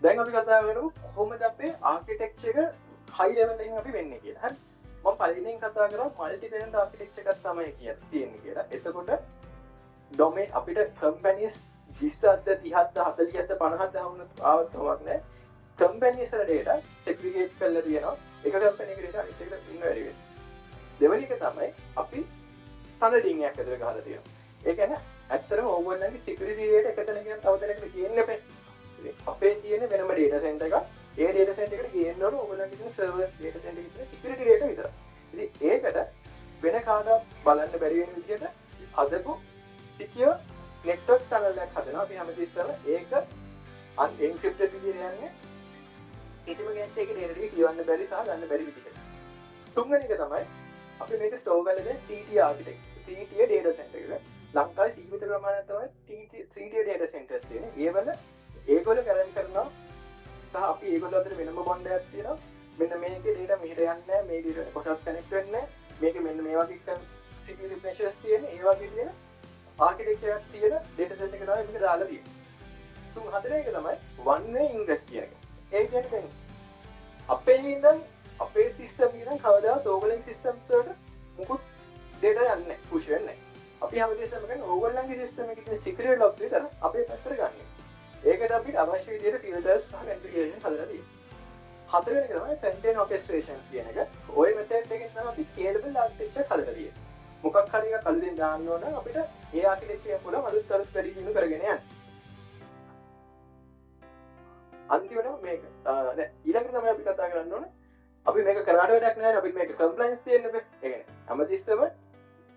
දැන් අපි කතා කරමු කොහොමද අපේ ආකිටෙක්චර් එක high level එකකින් අපි වෙන්නේ කියලා. හරි. මම පළවෙනියෙන් කතා කරා multi tenant architecture එකක් තමයි තියෙන්නේ කියලා. එතකොට domain අපිට companies 20ක්ද 30ක්ද 40ක්ද 50ක්ද වුණත් ආවත් කමක් නැහැ. companies වල data segregate කරලා තියෙනවා. එක company එකේ data අනිත් එකට ඉන්න බැරි වෙනවා. දෙවෙනි එක තමයි අපි tunneling එකක් ඇතුලේ ගහලා තියෙනවා. ඒ කියන්නේ ඇත්තටම ඕගොල්ලන්ගේ security data එක තැනකින් තව තැනකට ගේන්න එපා. අපේ තියෙන වෙනම data center එකක් ඒ data center එකට ගේන්න ඕන ඕගොල්ලන්ගේ තියෙන servers data center එකේ තියෙන security data විතරයි. ඉතින් ඒකට වෙන කාටවත් බලන්න බැරි වෙන විදිහට හදපු secure network tunnel එකක් හදනවා. අපි හැමතිස්සම ඒක unencrypted විදිහට යන්නේ කිසිම කෙනෙක් ඒකේ data ටික කියවන්න බැරි සහ ගන්න බැරි විදිහට. තුන්වෙනි එක තමයි අපි මේක ස්ටෝර් කරලා තියෙන TT architecture. TT data center එක. ලංකාවේ සීමිත ප්‍රමාණයක් තමයි TT data centers තියෙන්නේ. ඒවල ඒගොල්ලෝ ගැරන්ටි කරනවා සහ අපි ඒගොල්ලෝ අතර වෙනම බොන්ඩ් එකක් තියෙනවා. මෙන්න මේකේ data මෙහෙට යන්නේ නැහැ. මේ data කොටස් connect වෙන්නේ නැහැ. මේකේ මෙන්න මේ වගේ security measures තියෙන්නේ. ඒ වගේ තියෙන architecture එකක් තියෙන data center එක තමයි මේක දාලා තියෙන්නේ. තුන් හතරේ එක තමයි one way ingress කියන එක. ඒ කියන්නේ දැන් අපේ ඉඳන් අපේ සිස්ටම් එකෙන් කවදාවත් ඕගොල්ලන්ගේ සිස්ටම්ස් වලට මුකුත් data යන්නේ නැහැ, push වෙන්නේ නැහැ. අපි හැමදේසම කරන්නේ ඕගොල්ලන්ගේ සිස්ටම් එකේ තියෙන security logs විතර අපේ පැත්තට ගන්න. ඒකට අපිට අවශ්‍ය විදිහට filters සහ configuration හදලා තියෙනවා. හතරවෙනි එක තමයි content orchestrations කියන එක. ওই method එකෙන් තමයි අපි scalable architecture හදලා තියෙන්නේ. මොකක් හරි එකක් අලුතෙන් දාන්න ඕන නම් අපිට ඒ architecture එක පුළුවන් අලුත් වැඩි දියුණු කරගෙන යන්න. අන්තිමට මේක දැන් ඊළඟට තමයි අපි කතා කරන්න ඕනේ අපි මේක කරාට වැඩක් නැහැ අපි මේක compliance තියෙන්න බෑ ඒ කියන්නේ හැමතිස්සෙම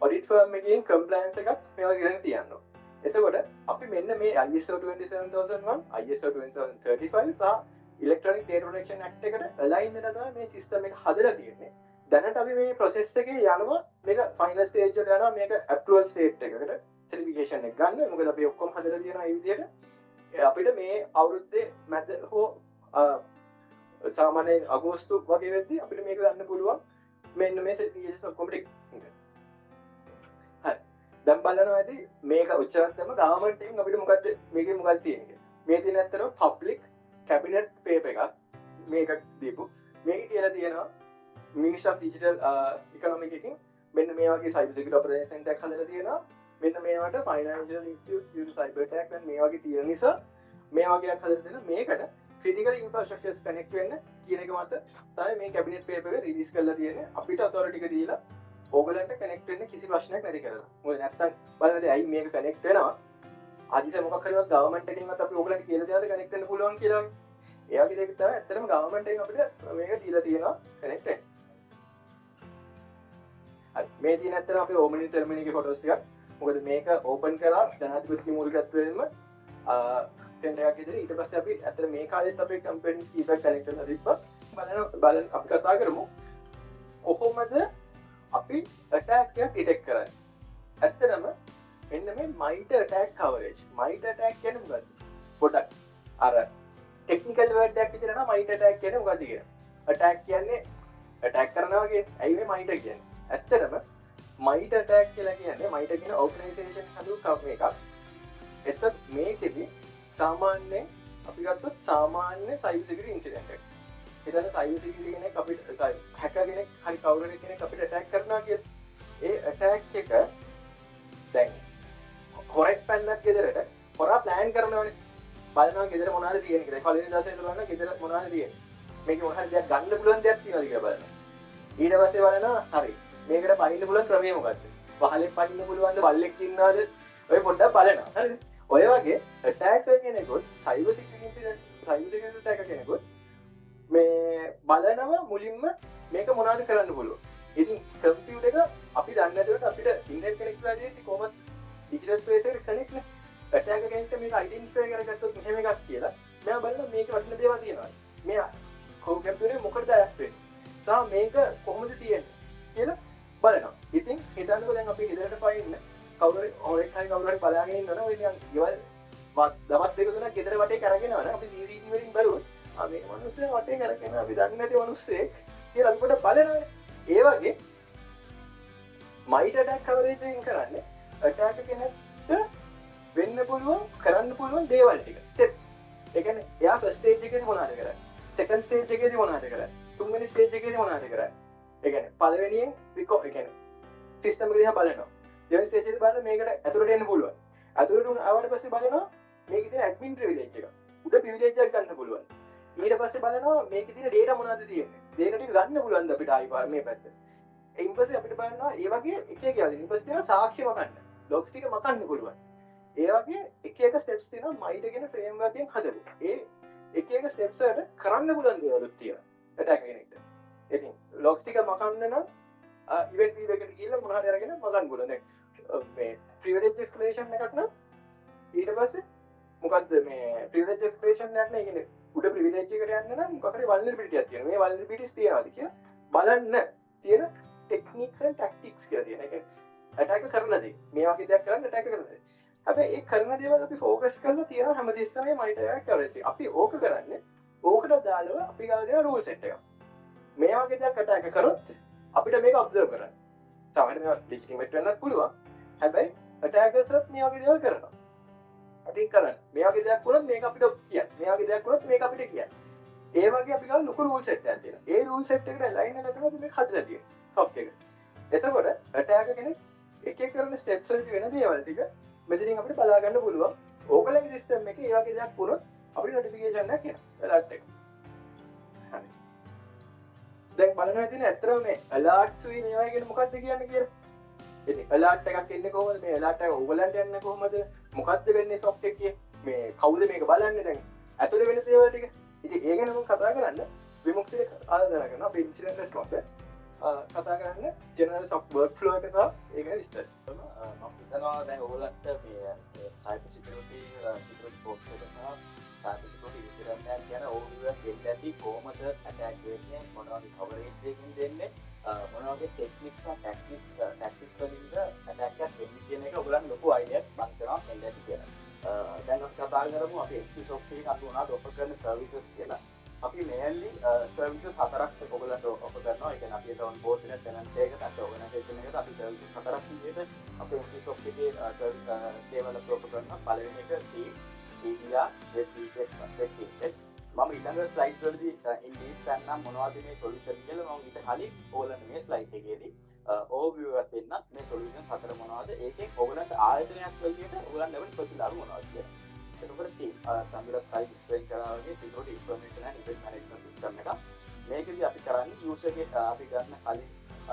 audit firm එකකින් compliance එකක් මේවා ගෙනත් තියන්න ඕනේ එතකොට අපි මෙන්න මේ ISO 27001 ISO 27035 සහ Electronic Data Protection Act එකට align වෙලා තමයි මේ system එක හදලා තියෙන්නේ දැනට අපි මේ process එකේ යනවා මේක final stage එකට යනවා මේක approval state එකකට certification එක ගන්න මොකද අපි ඔක්කොම හදලා තියෙනවා මේ විදිහට අපිට මේ අවුරුද්දේ මැද හෝ සාමාන්‍යයෙන් අගෝස්තු වගේ වෙද්දී අපිට මේක ගන්න පුළුවන් මෙන්න මේ certifications ඔක්කොම ටික හරි දැන් බලනවා ඇති මේක උච්චාරණ තමයි ගවර්න්මන්ට් එකෙන් අපිට මොකද්ද මේකේ මොකක්ද තියෙන්නේ මේ තියෙන ඇත්තටම public cabinet paper එකක් මේක දීපු මේකේ කියලා තියෙනවා Ministry of Digital Economic එකකින් මෙන්න මේ වගේ cyber security operation center එකක් හදලා තියෙනවා මෙන්න මේවට financial institutes due to cyber attack and මේ වගේ තියෙන නිසා මේ වගේ එකක් හදලා දෙන මේකට critical infrastructures connect වෙන්න කියන එක මත තමයි මේ cabinet paper එක release කරලා තියෙන්නේ අපිට authority එක දීලා ඕගලන්ට connect වෙන්න කිසි ප්‍රශ්නයක් නැති කරලා. මොකද නැත්තම් බලන්න ඇයි මේක connect වෙනවා? ආදිසේ මොකක් හරිවත් government එකකින්වත් අපි ඕගලන්ට කියලා දෙනවද connect වෙන්න පුළුවන් කියලා. ඒ වගේ දෙයක් තමයි ඇත්තටම government එකෙන් අපිට මේක දීලා තියෙනවා connect වෙන්න. හරි මේ තියෙන ඇත්තටම අපේ opening ceremony එකේ photos ටිකක්. මොකද මේක open කරලා ජනාධිපති මූලිකත්වයෙන්ම ටෙන්ඩර් එකක් ඉදිරියේ ඊට පස්සේ අපි ඇත්තට මේ කාලෙත් අපේ කම්පැනිස් කීපයක් කනෙක්ට් කරලා තිබ්බා. බලන අපි කතා කරමු කොහොමද අපි ඇටැක් එක ඩිටෙක්ට් කරන්නේ. ඇත්තටම මෙන්න මේ මයිට ඇටැක් කවරේජ්. මයිට ඇටැක් කියන්නේ මොකද්ද? පොඩක් අර ටෙක්නිකල් වර්ඩ් එකක් විතර නම් මයිට ඇටැක් කියන්නේ මොකද්ද කියලා. ඇටැක් කියන්නේ ඇටැක් කරනවා කියන්නේ ඇයි මේ මයිට කියන්නේ? ඇත්තටම මයිට ඇටැක් කියලා කියන්නේ මයිට කියන ඕගනයිසේෂන් හදපු කම් එකක්. එතකොට මේකෙදි සාමාන්‍යයෙන් අපි ගත්තොත් සාමාන්‍ය සයිබර් සිකියුරිටි ඉන්සිඩන්ට් එකක්. එතන සයිබර් සිකියුරිටි කෙනෙක් අපිට හැකර් කෙනෙක් හරි කවුරු කෙනෙක් අපිට ඇටැක් කරනවා කියලා. ඒ ඇටැක් එක දැන් හොරෙක් පැන්නත් ගෙදරට හොරා ප්ලෑන් කරනවානේ. බලනවා ගෙදර මොනවද තියෙන්නේ කියලා. පළවෙනි දවසේ බලනවා ගෙදර මොනවද තියෙන්නේ. මේක මොනවද දෙයක් ගන්න පුළුවන් දෙයක් තියෙනවද කියලා බලනවා. ඊට පස්සේ බලනවා හරි මේකට පනින්න පුළුවන් ක්‍රමය මොකක්ද? වහලෙන් පනින්න පුළුවන්ද බල්ලෙක් ඉන්නවද? ඔය පොඩ්ඩක් බලනවා. හරිද? ඔය වගේ ඇටැක් කෙනෙකුත් සයිබර් සිකියුරිටි ඇටැක් කෙනෙකුත් මේ බලනවා මුලින්ම මේක මොනවද කරන්න පුළුවන්. ඉතින් කම්පියුටර් එක අපි දන්නේ නැතුවට අපිට ඉන්ටර්නෙට් කනෙක්ට් වෙලා තියෙද්දි කොහොමද ඩිජිටල් ස්පේස් එකට කනෙක්ට් නේ. ඇටැක් කෙනෙක්ට මේක අයිඩෙන්ටිෆයි කරගත්තොත් මෙහෙම එකක් කියලා. මෙයා බලනවා මේක වටින දේවල් තියෙනවා. මෙයා කම්පියුටරේ මොකටද ඇක්ට් වෙන්නේ? තා මේක කොහොමද තියෙන්නේ කියලා බලනවා. ඉතින් හිතන්නකෝ දැන් අපි ගෙදරට පයින්න කවුරු හොරෙක් හරි කවුරු හරි බලාගෙන ඉන්නවනේ ඔය නිකන් ගෙවල් දවස් දෙක තුනක් ගෙදර වටේ කරගෙනවනේ අපි CCTV වලින් බලුවොත් ආ මේ මිනිස්සු වටේ කරගෙන අපි දන්නේ නැති මිනිස්සෙක් කියලා අපි පොඩ්ඩක් බලනවානේ. ඒ වගේ මයිට ඇටැක් කවරේජ් එකෙන් කරන්නේ ඇටැක් කෙනෙක්ට වෙන්න පුළුවන් කරන්න පුළුවන් දේවල් ටික ස්ටෙප්ස්. ඒ කියන්නේ එයා ෆස්ට් ස්ටේජ් එකේදී මොනවද කරන්නේ? සෙකන්ඩ් ස්ටේජ් එකේදී මොනවද කරන්නේ? තුන්වෙනි ස්ටේජ් එකේදී මොනවද කරන්නේ? ඒ කියන්නේ පළවෙනියෙන් ඒ කියන්නේ සිස්ටම් එක දිහා බලනවා. දෙවෙනි ස්ටේජ් එකේදී බලලා මේකට ඇතුළට එන්න පුළුවන්. ඇතුළට ආවට පස්සේ බලනවා මේකේ තියෙන ඇඩ්මින් ප්‍රිවිලේජ් එක. උඩ ප්‍රිවිලේජ් එකක් ගන්න පුළුවන්. ඊට පස්සේ බලනවා මේකේ තියෙන data මොනවද තියෙන්නේ. data ටික ගන්න පුළුවන්ද අපිට ආයි මේ පැත්තට. ඊට පස්සේ අපිට බලනවා ඒ වගේ එක එක යාළුවෝ ඊට පස්සේ තියෙන සාක්ෂි මකන්න. logs ටික මකන්න පුළුවන්. ඒ වගේ එක එක ස්ටෙප්ස් තියෙනවා මයිට කියන ෆ්‍රේම්වර්ක් එකෙන් හදපු. ඒ එක එක ස්ටෙප්ස් වලට කරන්න පුළුවන් දේවලුත් තියෙනවා. ඇටැක් කෙනෙක්ට. ඉතින් logs ටික මකන්න නම් ඉවෙන්ට් වීව් එකට ගිහිල්ලා මොන හරි අරගෙන මකන්න පුළුවන්. දැන් මේ privilege explanation එකක් නම් ඊට පස්සේ මොකද්ද මේ privilege explanation එකක් නේ කියන්නේ උඩ privilege එකට යන්න නම් මොකක් හරි vulnerability එකක් තියෙනවා. මේ vulnerabilities තියෙනවාද කියලා බලන්න තියෙන techniques and tactics කියලා තියෙනවා. ඒ කියන්නේ attack කරන දේ. මේ වගේ දෙයක් කරන්න attack කරන දේ. හැබැයි ඒ කරන දේවල් අපි ફોකස් කරලා තියෙනවා හැමතිස්සෙම මේ මයිට එකක් කරලා. අපි ඕක කරන්නේ ඕකට දාලව අපි ගාව දෙන රූල් සෙට් එකක්. මේ වගේ දෙයක් attack කරොත් අපිට මේක ඔබ්සර්ව් කරන්න. සමහරවිට මේවා legitimate වෙන්නත් පුළුවන්. හැබැයි attackers මේ වගේ දේවල් කරනවා. අතින් කරන්න. මේ වගේ දෙයක් වුණොත් මේක අපිට කියන්න. මේ වගේ දෙයක් වුණොත් මේක අපිට කියන්න. ඒ වගේ අපි ගාව ලොකු රූල් සෙට් එකක් තියෙනවා. ඒ රූල් සෙට් එකට ලයින් එක තමයි මේක හදලා තියෙන්නේ. software එක. එතකොට attacker කෙනෙක් එක එක කරන ස්ටෙප්ස් වලට වෙන දේවල් ටික මෙතනින් අපිට බලා ගන්න පුළුවන්. ඕගලගේ සිස්ටම් එකේ ඒ වගේ දෙයක් වුණොත් අපිට නොටිෆිකේෂන් එකක් එනවා. alert එක. හරි. දැන් බලනවා ඉතින් ඇත්තටම මේ alerts වලින් ඒවා කියන්නේ මොකක්ද කියන්නේ කියලා. ඉතින් alert එකක් එන්නේ කොහොමද? මේ alert එක ඕගලන්ට යන්නේ කොහොමද? මොකක්ද වෙන්නේ software එකේ? මේ කවුද මේක බලන්නේ දැන්? ඇතුලේ වෙන දේවල් ටික. ඉතින් ඒ ගැන මම කතා කරන්න විමුක්තිය ආදාන කරනවා. අපි ඉන්සිඩන්ට් රෙස්පොන්ස් කතා කරන්න ජෙනරල් වර්ක් ෆ්ලෝ එක සහ ඒක විස්තර. මම හිතනවා දැන් ඕගොල්ලන්ට මේ සයිබර් සිකියුරිටි පොස්ට් එක සහ සයිබර් සිකියුරිටි ඉන්සිඩන්ට් කියන ඕගොල්ලෝ දෙන්න ඇති කොහොමද ඇටැක් වෙන්නේ මොනවද කවරේජ් එකකින් දෙන්නේ මොනවගේ ටෙක්නික්ස් සහ ටැක්ටික්ස් වලින්ද ඇටැක් එකක් වෙන්නේ කියන එක ඕගොල්ලන් ලොකු අයිඩියක් මම කරනවා දෙන්න ඇති කියලා. දැන් අපි කතා කරමු අපි HC software එකක් අපි උනාට ඔෆර් කරන සර්විසස් කියලා. අපි mainly services හතරක් ඔයගොල්ලන්ට ඔෆර් කරනවා. ඒ කියන්නේ අපි ඒක on board වෙන tenant එකකට අත organization එකට අපි services හතරක් විදිහට අපේ office software එකේ සේවල ඔෆර් කරනවා. පළවෙනි එක C, EDR, web මම ඊළඟ ස්ලයිඩ් වලදී in brief ගන්නම් මොනවද මේ solution කියලා. මම ඊට කලින් ඕගොල්ලන්ට මේ ස්ලයිඩ් එකේදී overview එකක් දෙන්න මේ solution හතර මොනවද ඒකෙන් ඔයගොල්ලන්ට ආයතනයක් විදිහට ඔයගොල්ලන් ලැබෙන ප්‍රතිලාභ මොනවද කියලා. එතකොට C සම්බුලත් කයි explain කරනවා වගේ security information and event management system එක. මේකදී අපි කරන්නේ user ගේ අපි ගන්න කලින්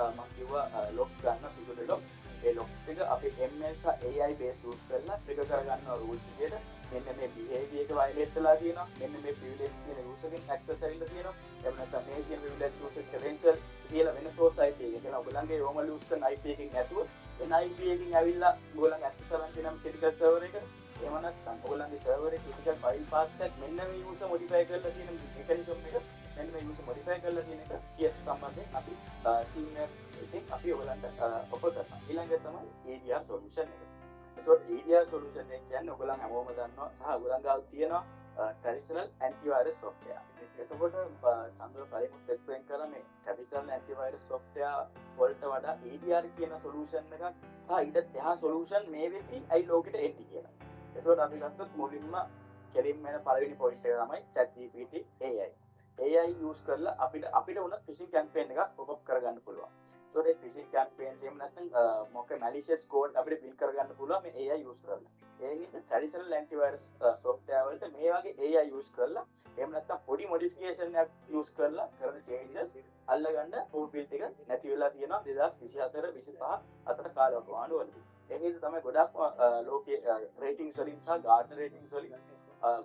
මම කිව්වා logs ගන්න security logs. ඒ logs ටික අපි ML සහ AI based use කරලා trigger කරගන්නවා rules විදිහට. මෙන්න මේ behavior එක violate වෙලා තියෙනවා. මෙන්න මේ privilege කියන user ගෙන් access ඇවිල්ලා තියෙනවා. එහෙම නැත්නම් මේ කියන privilege user credential කියලා වෙන source IP එක. කියන ඔයගොල්ලන්ගේ normal use කරන IP එකකින් නැතුව වෙන IP එකකින් ඇවිල්ලා ඔයගොල්ලන් access කරන් තියෙන critical server එක. එහෙම නැත්නම් ඔයගොල්ලන්ගේ server එකේ critical file path එකක් මෙන්න මේ user modify කරලා තියෙන mechanism එක මෙන්න මේ යූසර් මොඩිෆයි කරලා තියෙන එක කියන සම්බන්ධයෙන් අපි සීනියර් එකෙක් අපි ඔයගලන්ට ඔෆර් කරනවා. ඊළඟට තමයි ADR solution එක. එතකොට ADR solution එක කියන්නේ ඔයගලන් හැමෝම දන්නවා සහ ඔයගලන් ගාව තියෙනවා traditional antivirus software. එතකොට චන්ද්‍ර කලිමුත් එක්ස්ප්ලেইন කරා මේ traditional antivirus software වලට වඩා ADR කියන solution එකක් සහ ඊට එහා solution මේ වෙද්දී අයි ලෝකෙට එන්නේ කියලා. එතකොට අපි ගත්තොත් මුලින්ම කෙලින්ම එන පළවෙනි පොයින්ට් එක තමයි ChatGPT AI. AI use කරලා අපිට උන phishing campaign එකක් pop up කරගන්න පුළුවන්. එතකොට මේ phishing campaigns එහෙම නැත්නම් මොකක් malicious code අපිට build කරගන්න පුළුවන් මේ AI use කරලා. ඒ නිසා traditional antivirus software වලට මේ වගේ AI use කරලා එහෙම නැත්නම් පොඩි modification එකක් use කරලා කරන changes අල්ලගන්න probability එක නැති වෙලා තියෙනවා 2024 25 අතර කාලවකවානුව වලදී. ඒ නිසා තමයි ගොඩක් ලෝකයේ ratings වලින් සහ Gartner ratings වලින්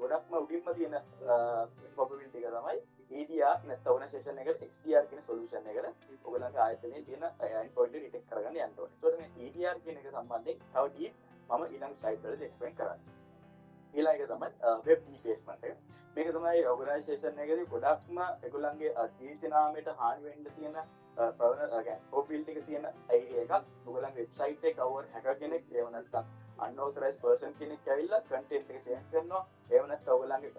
ගොඩක්ම උඩින්ම තියෙන probability එක තමයි EDR නැත්නම් organization එකට XDR කියන solution එකට ඔයගලගේ ආයතනයේ තියෙන endpoint එක detect කරගන්න යන්න ඕනේ. ඒතකොට මේ EDR කියන එක සම්බන්ධයෙන් තව deep මම ඊළඟ slide වලදී explain කරන්නේ. ඊළඟ එක තමයි web defacement එක. මේක තමයි organization එකේදී ගොඩක්ම ඒගොල්ලන්ගේ ජීවිත නාමයට හානි වෙන්න තියෙන probability එක තියෙන area එකක්. ඔයගලගේ website එක කවුරු hacker කෙනෙක් ඒව නැත්නම් unauthorized person කෙනෙක් ඇවිල්ලා content එක change කරනවා. එහෙම නැත්නම් ඔයගලගේ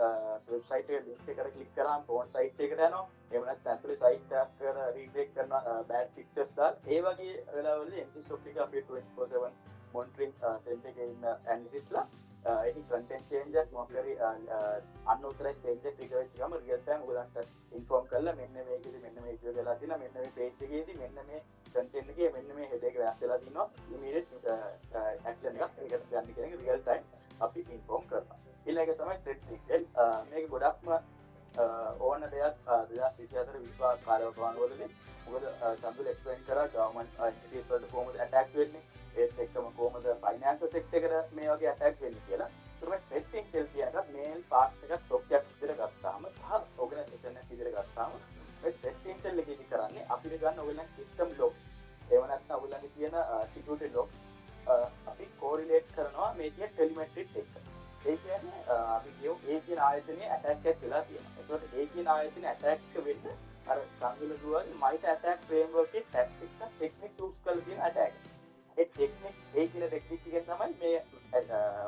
website එකේ link එකට click කරාම phone site එකට යනවා. එහෙම නැත්නම් ඇතුලේ site එකක් redirect කරනවා bad pictures දාලා. ඒ වගේ වෙලාවලදී NCSOC එක අපේ 24/7 monitoring center එකේ ඉන්න analysts ලා any content changes මොකක්hari unauthorized changes trigger වෙච්ච ගම real time ඔයගලන්ට inform කරලා මෙන්න මේකෙදි මෙන්න මේ විදිය වෙලා තියෙනවා මෙන්න මේ page එකේදී මෙන්න මේ content එකේ මෙන්න මේ header එක වැස් වෙලා තියෙනවා immediate action එකක් ඒකට ගන්න කියන එක real time අපි inform කරනවා. ඊළඟ එක තමයි threat signal. මේක ගොඩක්ම ඕන දෙයක් 2024 විශ්වාස කාර්යවලදී මොකද චන්දුල explain කරා government entities වලට කොහොමද attacks වෙන්නේ ඒත් එක්කම කොහොමද finance sector එකට මේ වගේ attacks වෙන්නේ කියලා. ඒකට threat intel කියනකට main part එකක් software විදිහට ගත්තාම සහ organization එක විදිහට ගත්තාම මේ threat intel එකේදී කරන්නේ අපිට ගන්න ඔයගොල්ලන්ගේ system logs ඒව නැත්නම් ඔයගොල්ලන්ගේ තියෙන security logs අපි correlate කරනවා මේ කියන telemetry එක්ක. ඒ කියන්නේ අපි කියමු ඒ කියන ආයතනයේ attack එකක් වෙලා තියෙනවා. ඒකට ඒ කියන ආයතනයේ attack වෙන්න අර සංගල දුවගේ MIT attack framework එකේ tactics and techniques use කරලා තියෙන attack. ඒ technique ඒ කියන technique එකෙන් තමයි මේ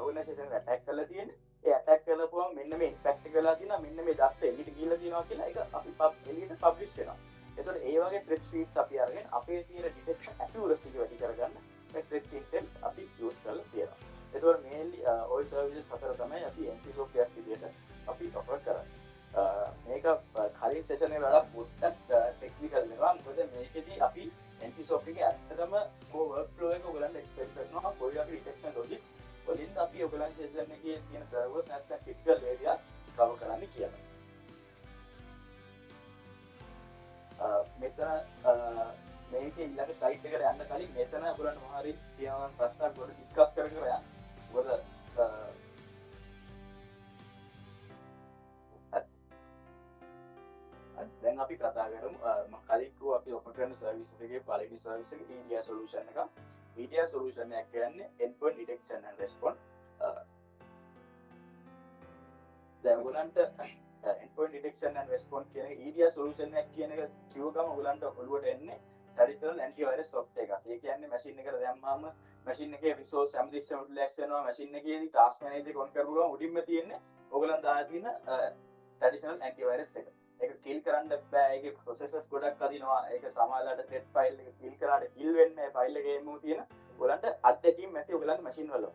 organization එක attack කරලා තියෙන්නේ. ඒ attack කරලපුවම මෙන්න මේ impact එක වෙලා තියෙනවා මෙන්න මේ දත්ත එළියට ගිහිල්ලා තියෙනවා කියලා ඒක අපි එළියට publish වෙනවා. ඒතකොට ඒ වගේ threat sheets අපි අරගෙන අපේ තියෙන detection accuracy එක වැඩි කරගන්න මේ threat intel අපි use කරලා තියෙනවා. ඒතකොට mainly oil services අතර තමයි අපි NCSOC එකක් විදිහට අපි offer කරන්නේ. මේක කලින් session එකේ වඩා පොඩ්ඩක් technical වෙනවා. මොකද මේකෙදී අපි NCSOC එකේ ඇත්තටම workflow එක ඔයගලන්ට explain කරනවා. කොයි වගේ detection logics වලින්ද අපි ඔයගලන්ගේ session එකේ තියෙන servers නැත්නම් critical areas cover කරන්න කියලා. මෙතන මේකේ ඊළඟ slide එකට යන්න කලින් මෙතන ඔයගලන්ට මොහරි තියෙනවා ප්‍රශ්නක් පොඩ්ඩක් discuss කරගෙන යන්න. මොකද දැන් අපි කතා කරමු මම කලින් කිව්වා අපි ඔෆර් කරන සර්විස් එකේ පළවෙනි සර්විස් එක EDR solution එක. EDR solution එක කියන්නේ endpoint detection and response. දැන් ඔයගලන්ට endpoint detection and response කියන EDR solution එක කියන එක කිව්ව ගමන් ඔයගලන්ට ඔළුවට එන්නේ traditional antivirus software එකක්. ඒ කියන්නේ machine එකට දැම්මම machine එකේ resource හැමතිස්සෙම relax වෙනවා. machine එකේදී task manager එක on කරගුවම උඩින්ම තියෙන්නේ ඔයගලන් දාලා තියෙන traditional antivirus එක. ඒක kill කරන්න බෑ. ඒකේ processes ගොඩක් අදිනවා. ඒක සමහරවිට thread file එක kill කරාට kill වෙන්නේ නැහැ. file එකේම තියෙන ඔයගලන්ට අත්දැකීම් ඇති ඔයගලන්ගේ machine වල.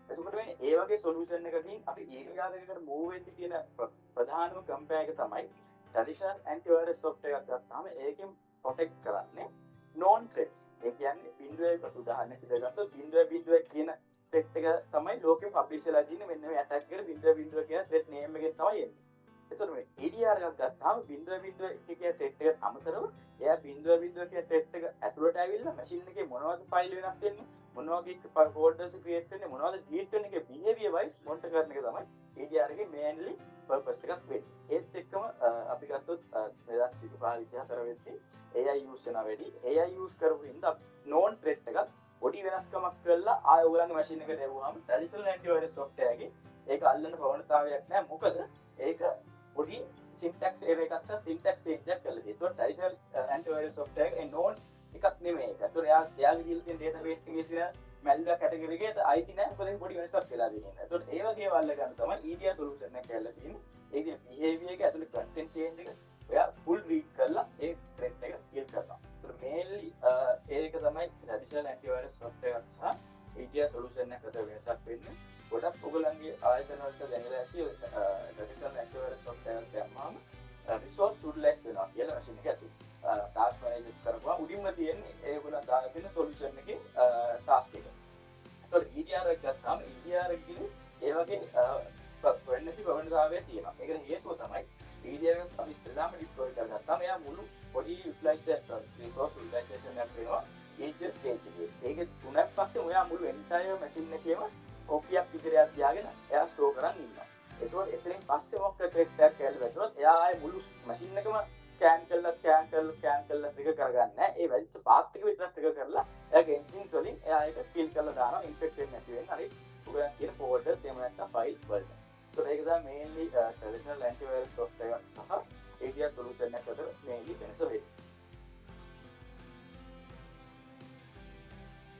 එතකොට මේ ඒ වගේ solution එකකින් අපි area එකකට move වෙච්ච තියෙන ප්‍රධානම compare එක තමයි traditional antivirus software එකක් ගත්තාම ඒකෙන් protect කරන්නේ known threats. ඒ කියන්නේ බිඳුවේ උදාහරණයක් විදිහට ගත්තොත් බිඳුවේ කියන threat එක තමයි ලෝකෙ publish වෙලා තියෙන්නේ. මෙන්න මේ attack එකට බිඳුව කියන threat name එකෙන් තමයි එන්නේ. එතකොට මේ EDR එකක් ගත්තාම බිඳුව කියන threat එකට අමතරව එයා බිඳුව කියන threat එක ඇතුළට ඇවිල්ලා machine එකේ මොනවද file වෙනස් වෙන්නේ මොන වගේ folders create වෙන්නේ මොනවද delete වෙන්නේ කියන behavior wise monitor කරන එක තමයි EDR එකේ mainly purpose එකක් වෙන්නේ. ඒත් එක්කම අපි ගත්තොත් 2025-24 වෙද්දී AI use වෙනවා වැඩි. AI use කරපු හින්දා known threat එකක් පොඩි වෙනස්කමක් කරලා ආය ඔයගලගේ machine එකට එවුවාම traditional antivirus software එකේ ඒක අල්ලන්න ප්‍රවණතාවයක් නැහැ. මොකද ඒක පොඩි සින්ටැක්ස් එරර් එකක් සහ සින්ටැක්ස් චේන්ජ් එකක් කරලා තියෙනවා. ට්‍රැඩිෂනල් ඇන්ටිවයිරස් සොෆ්ට්වෙයාර් එකේ නෝන් එකක් නෙමෙයි. ඒතකොට එයාගේ දීලා තියෙන ඩේටාබේස් එකේ තියෙන මැල්වෙයාර් කැටගරි එකේ අයිති නැහැ. මොකද පොඩි වෙනසක් වෙලා තියෙනවා. ඒතකොට ඒ වගේ වල්ල ගන්න තමයි EDR සොලියුෂන් එක කියලා තියෙන්නේ. ඒකේ behavior එක ඇතුළේ content change එක ඔයා full read කරලා ඒ threat එක kill කරනවා. ඒතකොට mainly ඒක තමයි traditional antivirus software එකක් සහ EDR solution එකක වෙනසක් වෙන්නේ. ගොඩක් ඔයගලන්ගේ ආයතන වලට දැනලා ඇති traditional antivirus software එක දැම්මම resource utilize වෙනවා කියලා machine එක ඇතුළේ. task manager කරපුවා උඩින්ම තියෙන්නේ ඒගොල්ලන් දාලා තියෙන solution එකේ task එක. ඒතකොට EDR එක ගත්තාම EDR එකේ ඒ වගේ වෙන්නති ප්‍රවණතාවය තියෙනවා. ඒකට හේතුව තමයි EDR එක අපි ඉස්සෙල්ලාම deploy කරගත්තාම එයා මුළු පොඩි utilization resource utilization එකක් වෙනවා each stage එකේ. ඒක තුනක් පස්සේ ඔයා මුළු entire machine එකේම කොපියක් විතරක් තියාගෙන එයා store කරන් ඉන්නවා. ඒකෝට එතනින් පස්සේ මොකක්ද threat එකක් කියලා වැටුනොත් එයා ආයේ මුළු machine එකම scan කරලා ටික කරගන්නේ නැහැ. ඒ වැලිච්ච පාත් ටික විතරක් ටික කරලා එයාගේ engines වලින් එයා ඒක kill කරලා දානවා infect වෙන්නේ නැති වෙන්න. හරි. ඔයගොල්ලන් කියන folders එහෙම නැත්නම් file වලට. So ඒක තමයි mainly traditional antivirus software සහ EDR solution එක අතර mainly වෙනස වෙන්නේ.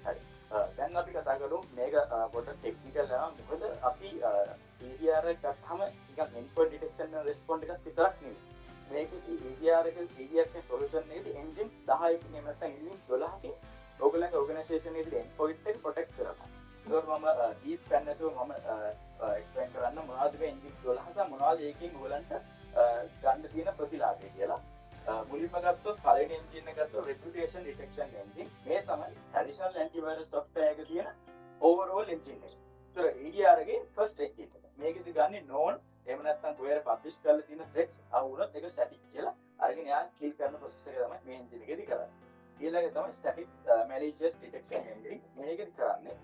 හරි. දැන් අපි කතා කරමු මේක පොඩ්ඩක් ටෙක්නිකල් යනවා. මොකද අපි EDR එක ගත්තාම නිකන් endpoint detection and response එකක් විතරක් නෙවෙයි. මේකේ EDR එකේ solution එකේ engines 10කින් එහෙම නැත්නම් engines 12කින් ඔයගොල්ලන්ගේ organization එකේ endpoint එක protect කරනවා. ඒකට මම deep plan නැතුව මම explain කරන්න මොනවද මේ engines 12 සහ මොනවද ඒකෙන් ඔයගොල්ලන්ට ගන්න තියෙන ප්‍රතිලාභය කියලා. මුලින්ම ගත්තොත් පළවෙනි engine එක ගත්තොත් reputation detection engine. මේ තමයි traditional antivirus software එකේ තියෙන overall engine එක. ඒතර EDR එකේ first engine එක. මේකෙදි ගන්නේ known එහෙම නැත්නම් කොහෙද publish කරලා තියෙන threats ආවුනොත් ඒක static කියලා අරගෙන යා kill කරන process එක තමයි මේ engine එකේදී කරන්නේ. ඊළඟට තමයි static malicious detection engine. මේකෙදි කරන්නේ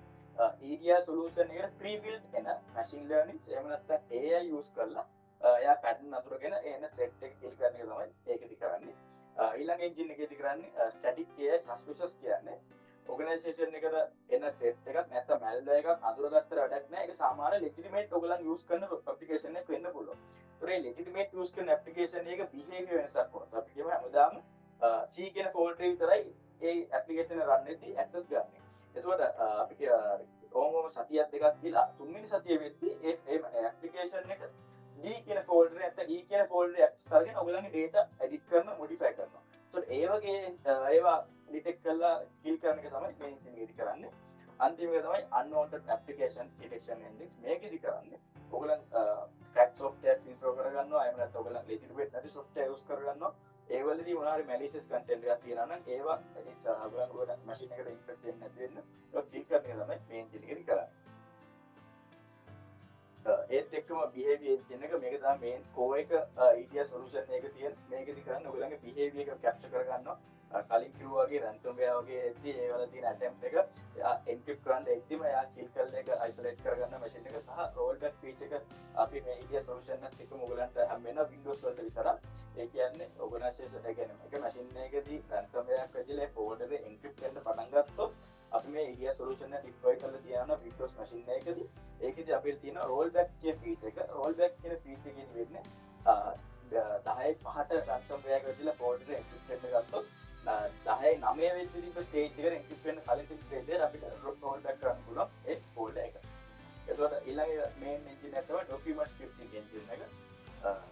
EDR solution එකට pre-built එන machine learning එහෙම නැත්නම් AI use කරලා එයා pattern අඳුරගෙන එන threat එක kill කරන එක තමයි ඒකෙදි කරන්නේ. ඊළඟ engine එකේදී කරන්නේ static AI suspicious කියන්නේ organization එකට එන threat එකක් නැත්නම් malware එකක් අඳුරගත්තට වැඩක් නැහැ. ඒක සාමාන්‍ය legitimate ඔයගොල්ලන් use කරන application එකක් වෙන්න පුළුවන්. ඒතර මේ legitimate use කරන application එක behavior වෙනසක් වුණොත් අපි කියමු හැමදාම C කියන folder එක විතරයි ඒ application එක run වෙද්දී access ගන්න. එතකොට අපි ඕමම සතියක් දෙකක් දීලා තුන්වෙනි සතිය වෙද්දී ඒ application එක D කියන folder එක නැත්නම් E කියන folder එක access කරගෙන ඔයගොල්ලන්ගේ data edit කරන modify කරනවා. ඒතකොට ඒ වගේ ඒවා detect කරලා kill කරන එක තමයි මේ engine කරන්නේ. අන්තිම එක තමයි unwanted application detection engines. මේකෙදි කරන්නේ ඔයගොල්ලන් crack software install කරගන්නවා. එහෙම නැත්නම් ඔයගොල්ලන් legitimate නැති software use කරගන්නවා. ඒ වලදී මොනවාරි malicious content එකක් තියෙනවා නම් ඒවා ඔයගොල්ලන් machine එකට infect වෙන්නේ නැති වෙන්න ඒක kill කරන එක තමයි මේ engine එකෙදි කරන්නේ. ඒත් එක්කම behavior engine එක මේක තමයි main core එක EDR solution එකක තියෙන මේකෙදි කරන්නේ ඔයගොල්ලන්ගේ behavior එක capture කරගන්නවා. කලින් කිව්වා වගේ ransomware වගේ එද්දී ඒ වල තියෙන attempt එක encrypt කරන්න එද්දිම එයා kill කරලා එක isolate කරගන්න machine එක සහ rollback feature එක අපි මේ EDR solution එකත් එක්කම ඔයගලන්ට හැම වෙන Windows වලට විතරක් ඒ කියන්නේ organization එක කියන්නේ මේක machine එකකදී ransomware එකක් වෙදිලා folder එක encrypt කරන්න පටන් ගත්තොත් අපි මේ EDR solution එක deploy කරලා තියනවා Windows machine එකකදී ඒකෙදි අපිට තියෙන rollback කියන feature එක rollback කියන feature එකෙන් වෙන්නේ 10යි 5ට ransomware එක වෙදිලා folder එක encrypt කරන්න ගත්තොත් 10යි 9 වෙනි තිබ්බ ස්ටේජ් එකට එන්ක්‍රිප්ට් වෙන්න කලින් තිබ්බ ස්ටේජ් එකට අපිට රෝල් බෑක් කරන්න පුළුවන් ඒ ෆෝල්ඩර් එක. එතකොට ඊළඟ මේන් එන්ජින් එක තමයි ડોකියුමන්ට් ස්ක්‍රිප්ටිංగ్ එන්ජින් එක.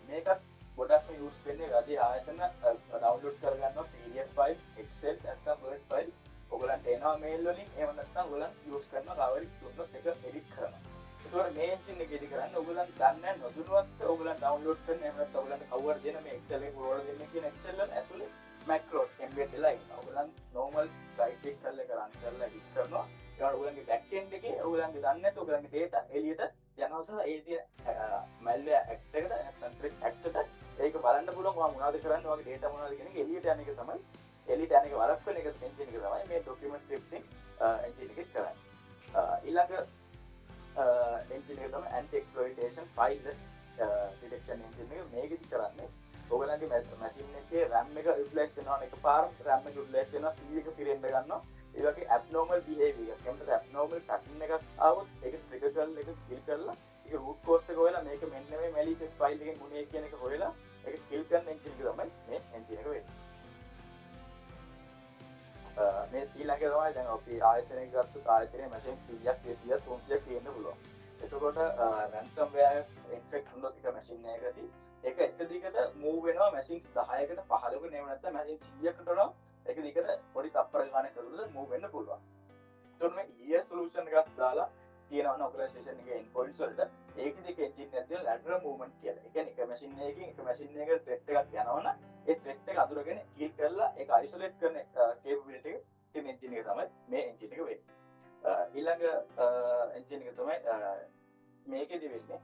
මේකත් ගොඩක්ම යූස් වෙන්නේ රජයේ ආයතන ඩවුන්ලෝඩ් කරගන්නවා PDF ෆයිල්, Excel නැත්නම් Word ෆයිල්ස්. ඔයගලන්ට එනවා මේල් වලින් එහෙම නැත්නම් ඔයගලන් යූස් කරනවා කවරි තුනක් එක එඩිට් කරනවා. එතකොට මේ එන්ජින් එකේදී කරන්නේ ඔයගලන් දන්නේ නොදුනුවත් ඔයගලන් ඩවුන්ලෝඩ් කරන එහෙම නැත්නම් ඔයගලන්ට කවර් දෙන මේ Excel එක රෝල් දෙන්න කියන Excel වල ඇතුලේ macro embed වෙලා ඉන්නවා. ඔයගලන් normal right click කරලා ඒක run කරලා edit කරනවා. ඊට ඔයගලන්ගේ back end එකේ ඔයගලන්ගේ දන්නේ නැත්නම් ඔයගලන්ගේ data එළියට යනවා සහ ඒ තියෙන malware act එකට නැත්නම් threat act එකට ඒක බලන්න පුළුවන් ඔයා මොනවද කරන්නේ, ඔයාගේ data මොනවද කියන එක එළියට යන එක තමයි එළියට යන එක වළක්වන එක engine එක තමයි මේ document scripting engine එකේ කරන්නේ. ඊළඟ engine එක තමයි anti exploitation fileless detection engine එක. මේකෙදි කරන්නේ ඔයගලන්ගේ machine එකේ RAM එක utilize වෙනවා එකපාර RAM එක utilize වෙනවා C එක පිරෙන්න ගන්නවා. ඒ වගේ abnormal behavior එකක්. එතකොට abnormal pattern එකක් ආවොත් ඒක trigger කරලා ඒක kill කරලා මේක රූට් කෝස් එක හොයලා මේක මෙන්න මේ malicious file එකෙන් ගුණේ කියන එක හොයලා ඒක kill කරන engine එක තමයි මේ engine එක වෙන්නේ. මේ ඊළඟ තමයි දැන් අපි ආයතනයක ගත්ත ආයතනයේ machine 100ක් 200ක් 300ක් තියෙන්න පුළුවන්. එතකොට ransomware infect වුණොත් එක machine එකකදී ඒක එක දිගට move වෙනවා machines 10කට 15කට නෙවෙයි නැත්නම් machine 100කට වඩා එක දිගට පොඩි තප්පර ගානක් කරලා move වෙන්න පුළුවන්. එතකොට මේ ES solution එකක් දාලා තියෙනවා organization එකේ endpoints වලට ඒකෙදි engine එකක් තියෙන lateral movement කියලා. ඒ කියන්නේ එක machine එකකින් එක machine එකකට threat එකක් යනවනම් ඒ threat එක අඳුරගෙන kill කරලා ඒක isolate කරන capability එක තියෙන engine එක තමයි මේ engine එක වෙන්නේ. ඊළඟ engine එක තමයි මේකෙදි වෙන්නේ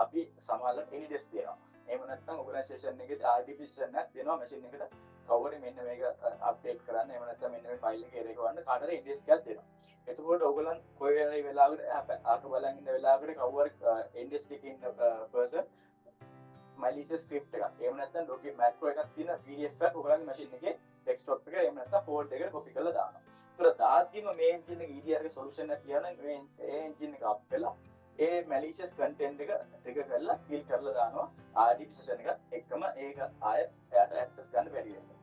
අපි සමහරවල් ADS දෙනවා. එහෙම නැත්නම් organization එකේ RDP system එකක් දෙනවා machine එකට කවුරුහරි මෙන්න මේක update කරන්න. එහෙම නැත්නම් මෙන්න මේ file එකේ රෙකවන්න කාටද ADS එකක් දෙනවා. එතකොට ඔයගොල්ලන් කොයි වෙලාවකට ආක බලන් ඉන්න වෙලාවකට කවුරු ADS එකේ ඉන්න person malicious script එකක් එහෙම නැත්නම් login macro එකක් තියෙන PDF එකක් ඔයගොල්ලන්ගේ machine එකේ desktop එකේ එහෙම නැත්නම් folder එකට copy කරලා දානවා. ඒතර දාද්දිම මේ engine එක EDR එකේ solution එක කියන මේ engine එක up වෙලා ඒ malicious content එක trigger කරලා kill කරලා දානවා RDP session එක එක්කම ඒක ආය එයාට access ගන්න බැරි වෙනවා.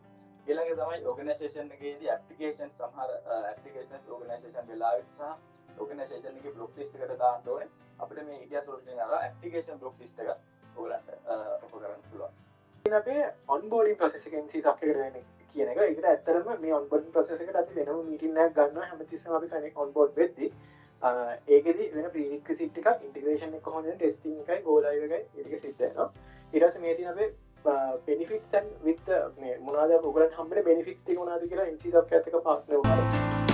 ඊළඟ තමයි organization එකේදී application සමහර applications organization වෙලාවෙත් සහ organization එකේ block list එකට දාන්න ඕනේ. අපිට මේ EDR solution එක application block list එක ඔයගලන්ට ඔප කරන්න පුළුවන්. ඉතින් අපේ onboarding process එක MC සක් එකට වෙන්නේ කියන එක. ඒකට ඇත්තටම මේ onboarding process එකට අපි වෙනම meeting එකක් ගන්නවා හැමතිස්සෙම අපි connect onboard වෙද්දී. ඒකෙදි වෙන prerequisite එකක් integration එක කොහොමද testing එකයි go live එකයි ඒක සිද්ධ වෙනවා. ඊට පස්සේ මේ තියෙන අපේ benefits and with මේ මොනවද ඔයගලන්ට හම්බෙන benefits ටික මොනවද කියලා MC සක් එකත් එක්ක partner වෙනවා.